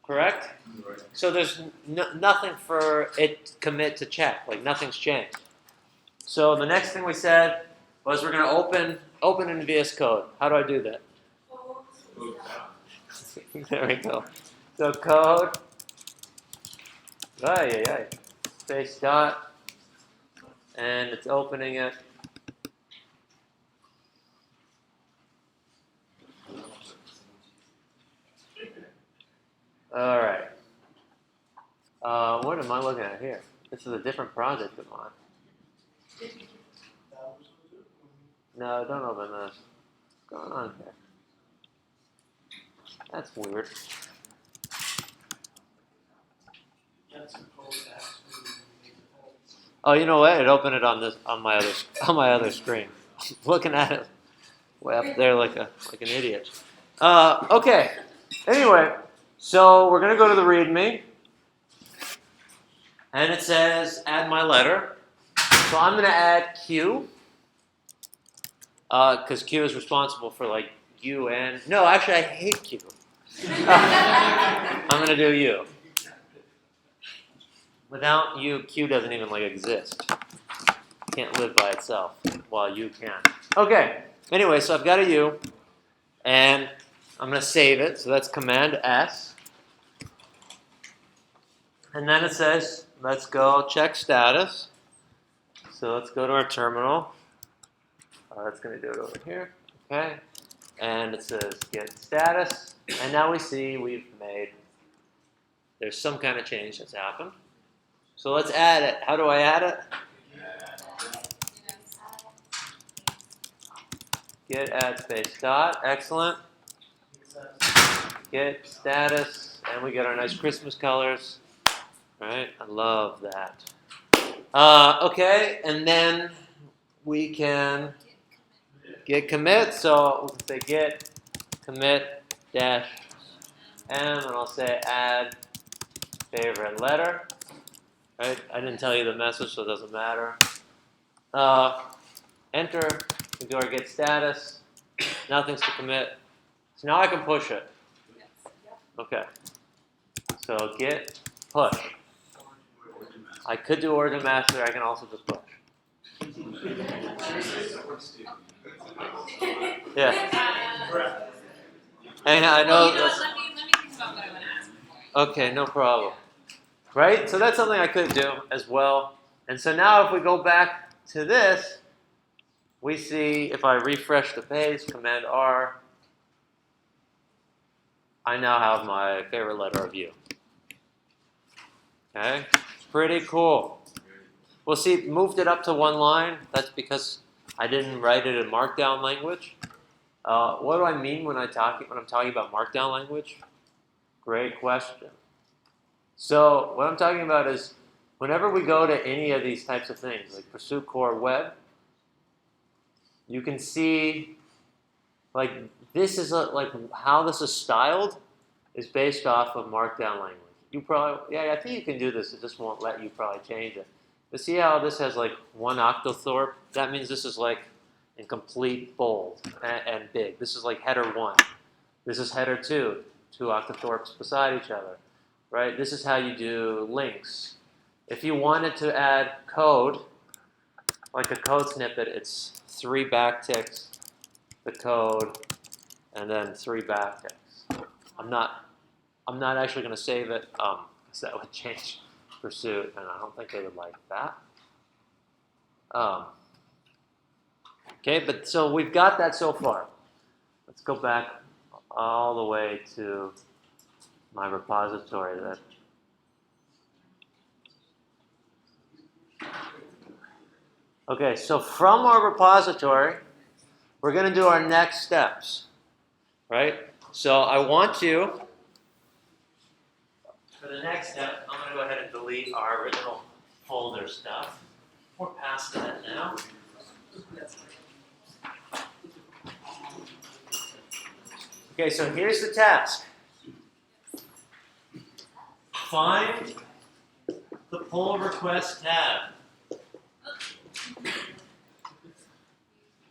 correct? Right. So there's nothing for it commit to check, like nothing's changed. So the next thing we said was we're going to open in VS Code. How do I do that? There we go. So code, space dot, and it's opening it. All right. What am I looking at here? This is a different project of mine. No, don't open this. What's going on here? That's weird. That's the code that's to make the code. Oh, you know what? It opened it on my other screen. Looking at it way up there like an idiot. Okay. Anyway, so we're gonna go to the README, and it says add my letter. So I'm gonna add Q, because Q is responsible for like U and no, actually I hate Q. I'm gonna do U. Without U, Q doesn't even like exist. Can't live by itself, while U can. Okay. Anyway, so I've got a U, and I'm gonna save it. So that's Command S, and then it says let's go check status. So let's go to our terminal. That's gonna do it over here. Okay. And it says Git Status, and now we see there's some kind of change that's happened. So let's add it. How do I add it? Git add space dot. Excellent. Git status, and we get our nice Christmas colors. Right? I love that. Okay, and then we can git commit. So we can say git commit dash m, and I'll say add favorite letter. Right? I didn't tell you the message, so it doesn't matter. Enter. We do our git status. Nothing's to commit. So now I can push it. Okay. So git push. I could do order master. I can also just push. Yeah. And I know. Well, you know what? Let me think about what I want to ask before. Okay, no problem. Right? So that's something I could do as well. And so now if we go back to this, we see if I refresh the page, Command R, I now have my favorite letter of U. Okay? Pretty cool. Well, see, moved it up to one line. That's because I didn't write it in Markdown language. What do I mean when I'm talking about Markdown language? Great question. So what I'm talking about is whenever we go to any of these types of things, like Pursuit Core Web, you can see like this is like how this is styled is based off of Markdown language. You probably, I think you can do this. It just won't let you probably change it. But see how this has like one octothorpe? That means this is like in complete bold and big. This is like header 1. This is header 2. 2 octothorpes beside each other. Right? This is how you do links. If you wanted to add code, like a code snippet, it's 3 backticks, the code, and then 3 backticks. I'm not actually going to save it, because that would change Pursuit, and I don't think they would like that. Okay, but so we've got that so far. Let's go back all the way to my repository. Okay, so from our repository, we're going to do our next steps, right? So I want you, for the next step, I'm going to go ahead and delete our original folder stuff. We're past that now. Okay, so here's the task. Find the pull request tab.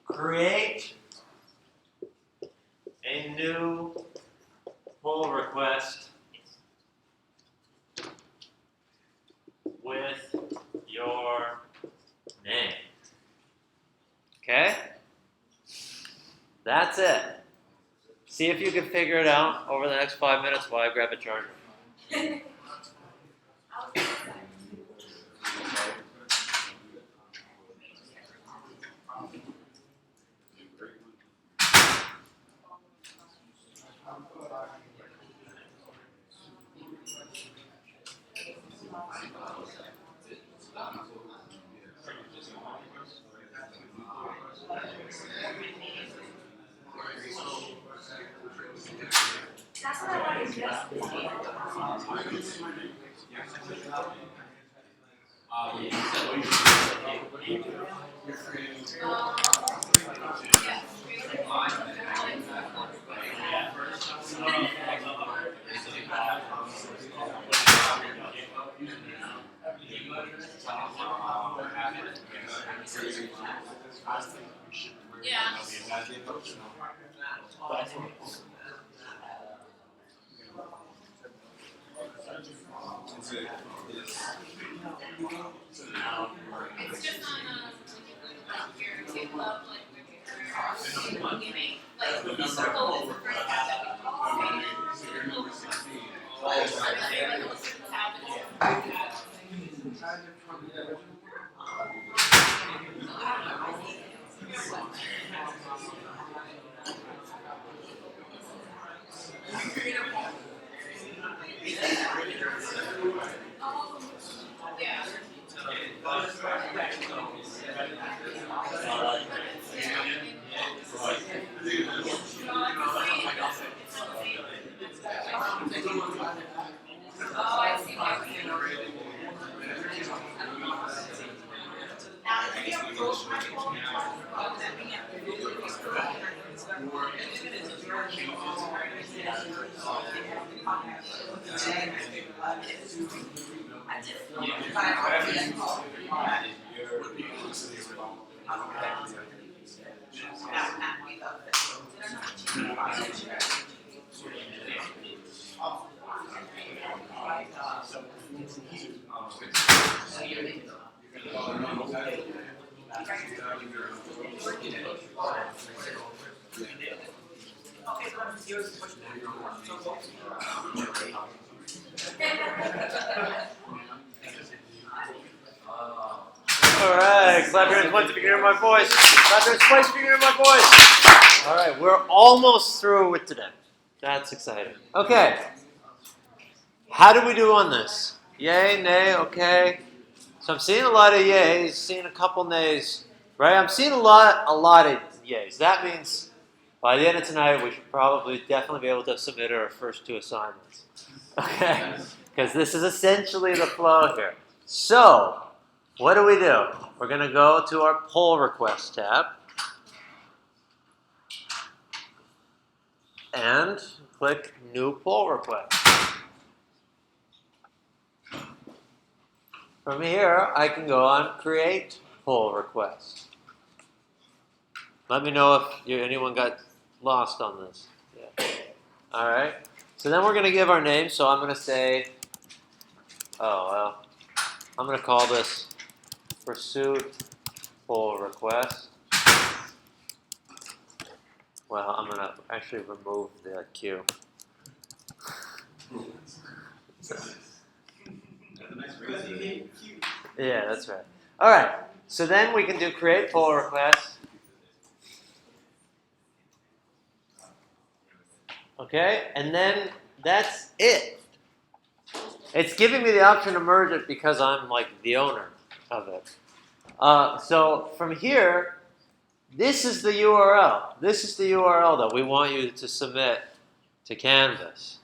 Create a new pull request with your name. Okay? That's it. See if you can figure it out over the next 5 minutes while I grab a charger. That's what I wanted to ask. Yeah. It's just on like your Github, like beginning, like the code is the first tab that yeah. Oh, I see. All right, clap your hands once if you can hear my voice. Clap your hands twice if you can hear my voice. All right, we're almost through with today. That's exciting. Okay. How did we do on this? Yay, nay, okay. So I'm seeing a lot of yays, seeing a couple nays, right? I'm seeing a lot of yays. That means by the end of tonight, we should probably definitely be able to submit our first 2 assignments. Okay? Because this is essentially the flow here. So, what do? We're going to go to our pull request tab and click new pull request. From here, I can go on create pull request. Let me know if anyone got lost on this. Yeah. All right. So then we're going to give our name. So I'm going to say, I'm going to call this pursuit pull request. Well, I'm going to actually remove the Q. Yeah, that's right. All right. So then we can do create pull request. Okay, and then that's it. It's giving me the option to merge it because I'm like the owner of it. So from here, this is the URL. This is the URL that we want you to submit to Canvas.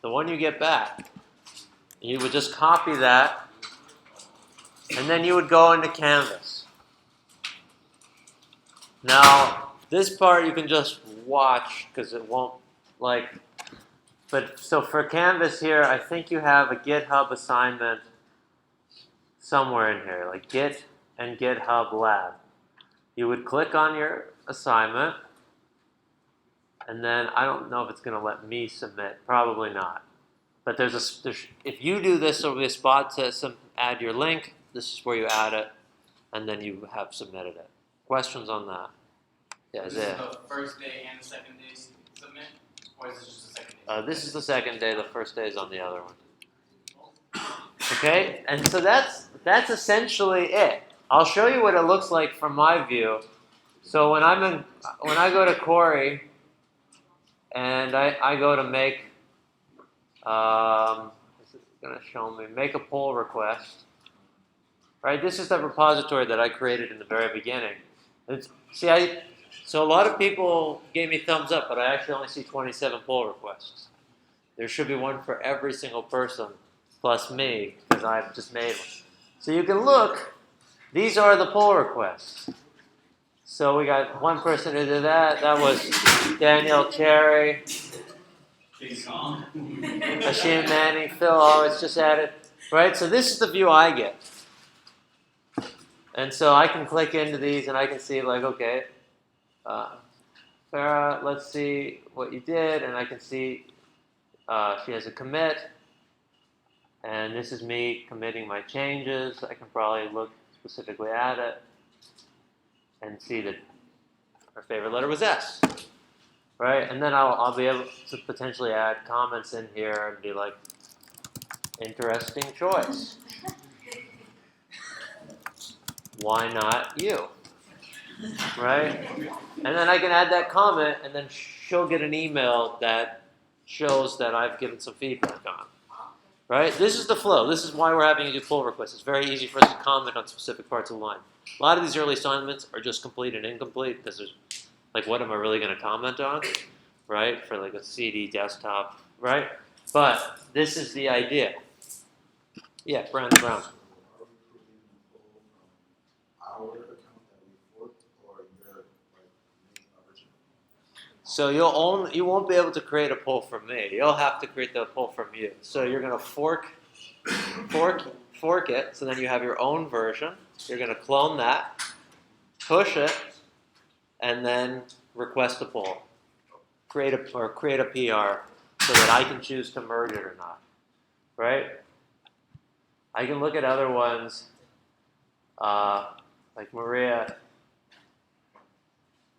The one you get back. You would just copy that, and then you would go into Canvas. Now, this part you can just watch because it won't but so for Canvas here, I think you have a GitHub assignment somewhere in here, like Git and GitHub Lab. You would click on your assignment, and then I don't know if it's going to let me submit. Probably not. But if you do this, there will be a spot to add your link. This is where you add it, and then you have submitted it. Questions on that? Yeah, This is the first day and the second day submit, or is this just the second day? This is the second day. The first day is on the other one. Okay, and so that's essentially it. I'll show you what it looks like from my view. So when I go to Corey, and I go to make, this is going to show me make a pull request. Right, this is the repository that I created in the very beginning. So a lot of people gave me thumbs up, but I actually only see 27 pull requests. There should be one for every single person, plus me, because I've just made one. So you can look, these are the pull requests. So we got one person who did that. That was Danielle Cherry. Ashim Manning, Phil Horowitz just added. Right? So this is the view I get. And so I can click into these and I can see like, okay, Farah, let's see what you did. And I can see she has a commit. And this is me committing my changes. I can probably look specifically at it and see that her favorite letter was S. Right? And then I'll be able to potentially add comments in here and be like, interesting choice. Why not you? Right? And then I can add that comment, and then she'll get an email that shows that I've given some feedback on. Right? This is the flow. This is why we're having you do pull requests. It's very easy for us to comment on specific parts of the line. A lot of these early assignments are just complete and incomplete because there's, like, what am I really going to comment on? Right? For like a CD desktop. Right? But this is the idea. Yeah, Brandon Brown. So you won't be able to create a pull from me. You'll have to create the pull from you. So you're going to fork it. So then you have your own version. You're going to clone that, push it, and then request a pull. Create a PR so that I can choose to merge it or not. Right? I can look at other ones like Maria.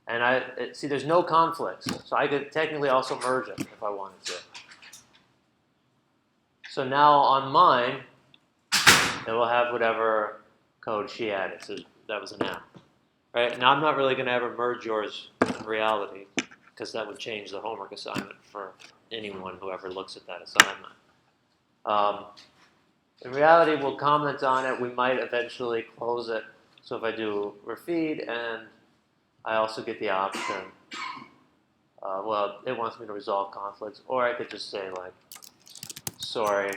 And see, there's no conflicts. So I could technically also merge it if I wanted to. So now on mine, it will have whatever code she added. So that was an M. Right? Now I'm not really going to ever merge yours in reality because that would change the homework assignment for anyone who ever looks at that assignment. In reality, we'll comment on it. We might eventually close it. So if I do refeed and I also get the option, well, it wants me to resolve conflicts, or I could just say like, sorry,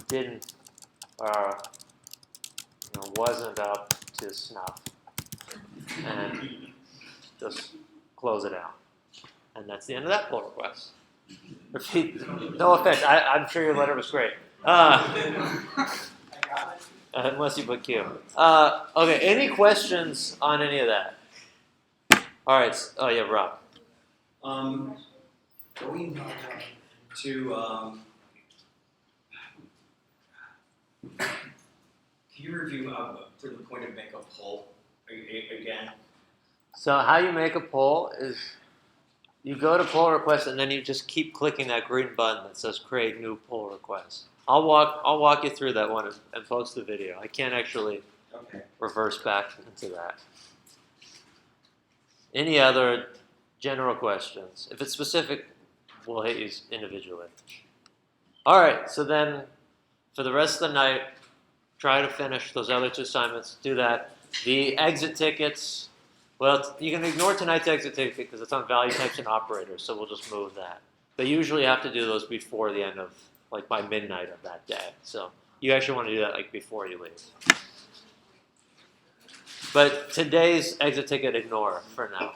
didn't, wasn't up to snuff, and just close it out. And that's the end of that pull request. Refeed, no offense, I'm sure your letter was great. Unless you put Q. Okay, any questions on any of that? All right. Oh, yeah, Rob. Going to, can you review to the point of make a poll again? So how you make a poll is you go to pull request and then you just keep clicking that green button that says create new pull request. I'll walk you through that one and post the video. I can't actually reverse back into that. Any other general questions? If it's specific, we'll hit you individually. All right, so then for the rest of the night, try to finish those other two assignments. Do that. The exit tickets, well, you can ignore tonight's exit ticket because it's on value types and operators, so we'll just move that. But usually you have to do those before the end of, like by midnight of that day. So you actually want to do that like before you leave. But today's exit ticket, ignore for now.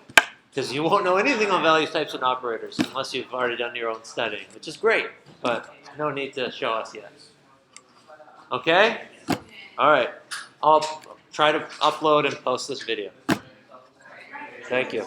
Because you won't know anything on values, types, and operators unless you've already done your own studying, which is great, but no need to show us yet. Okay? All right. I'll try to upload and post this video. Thank you.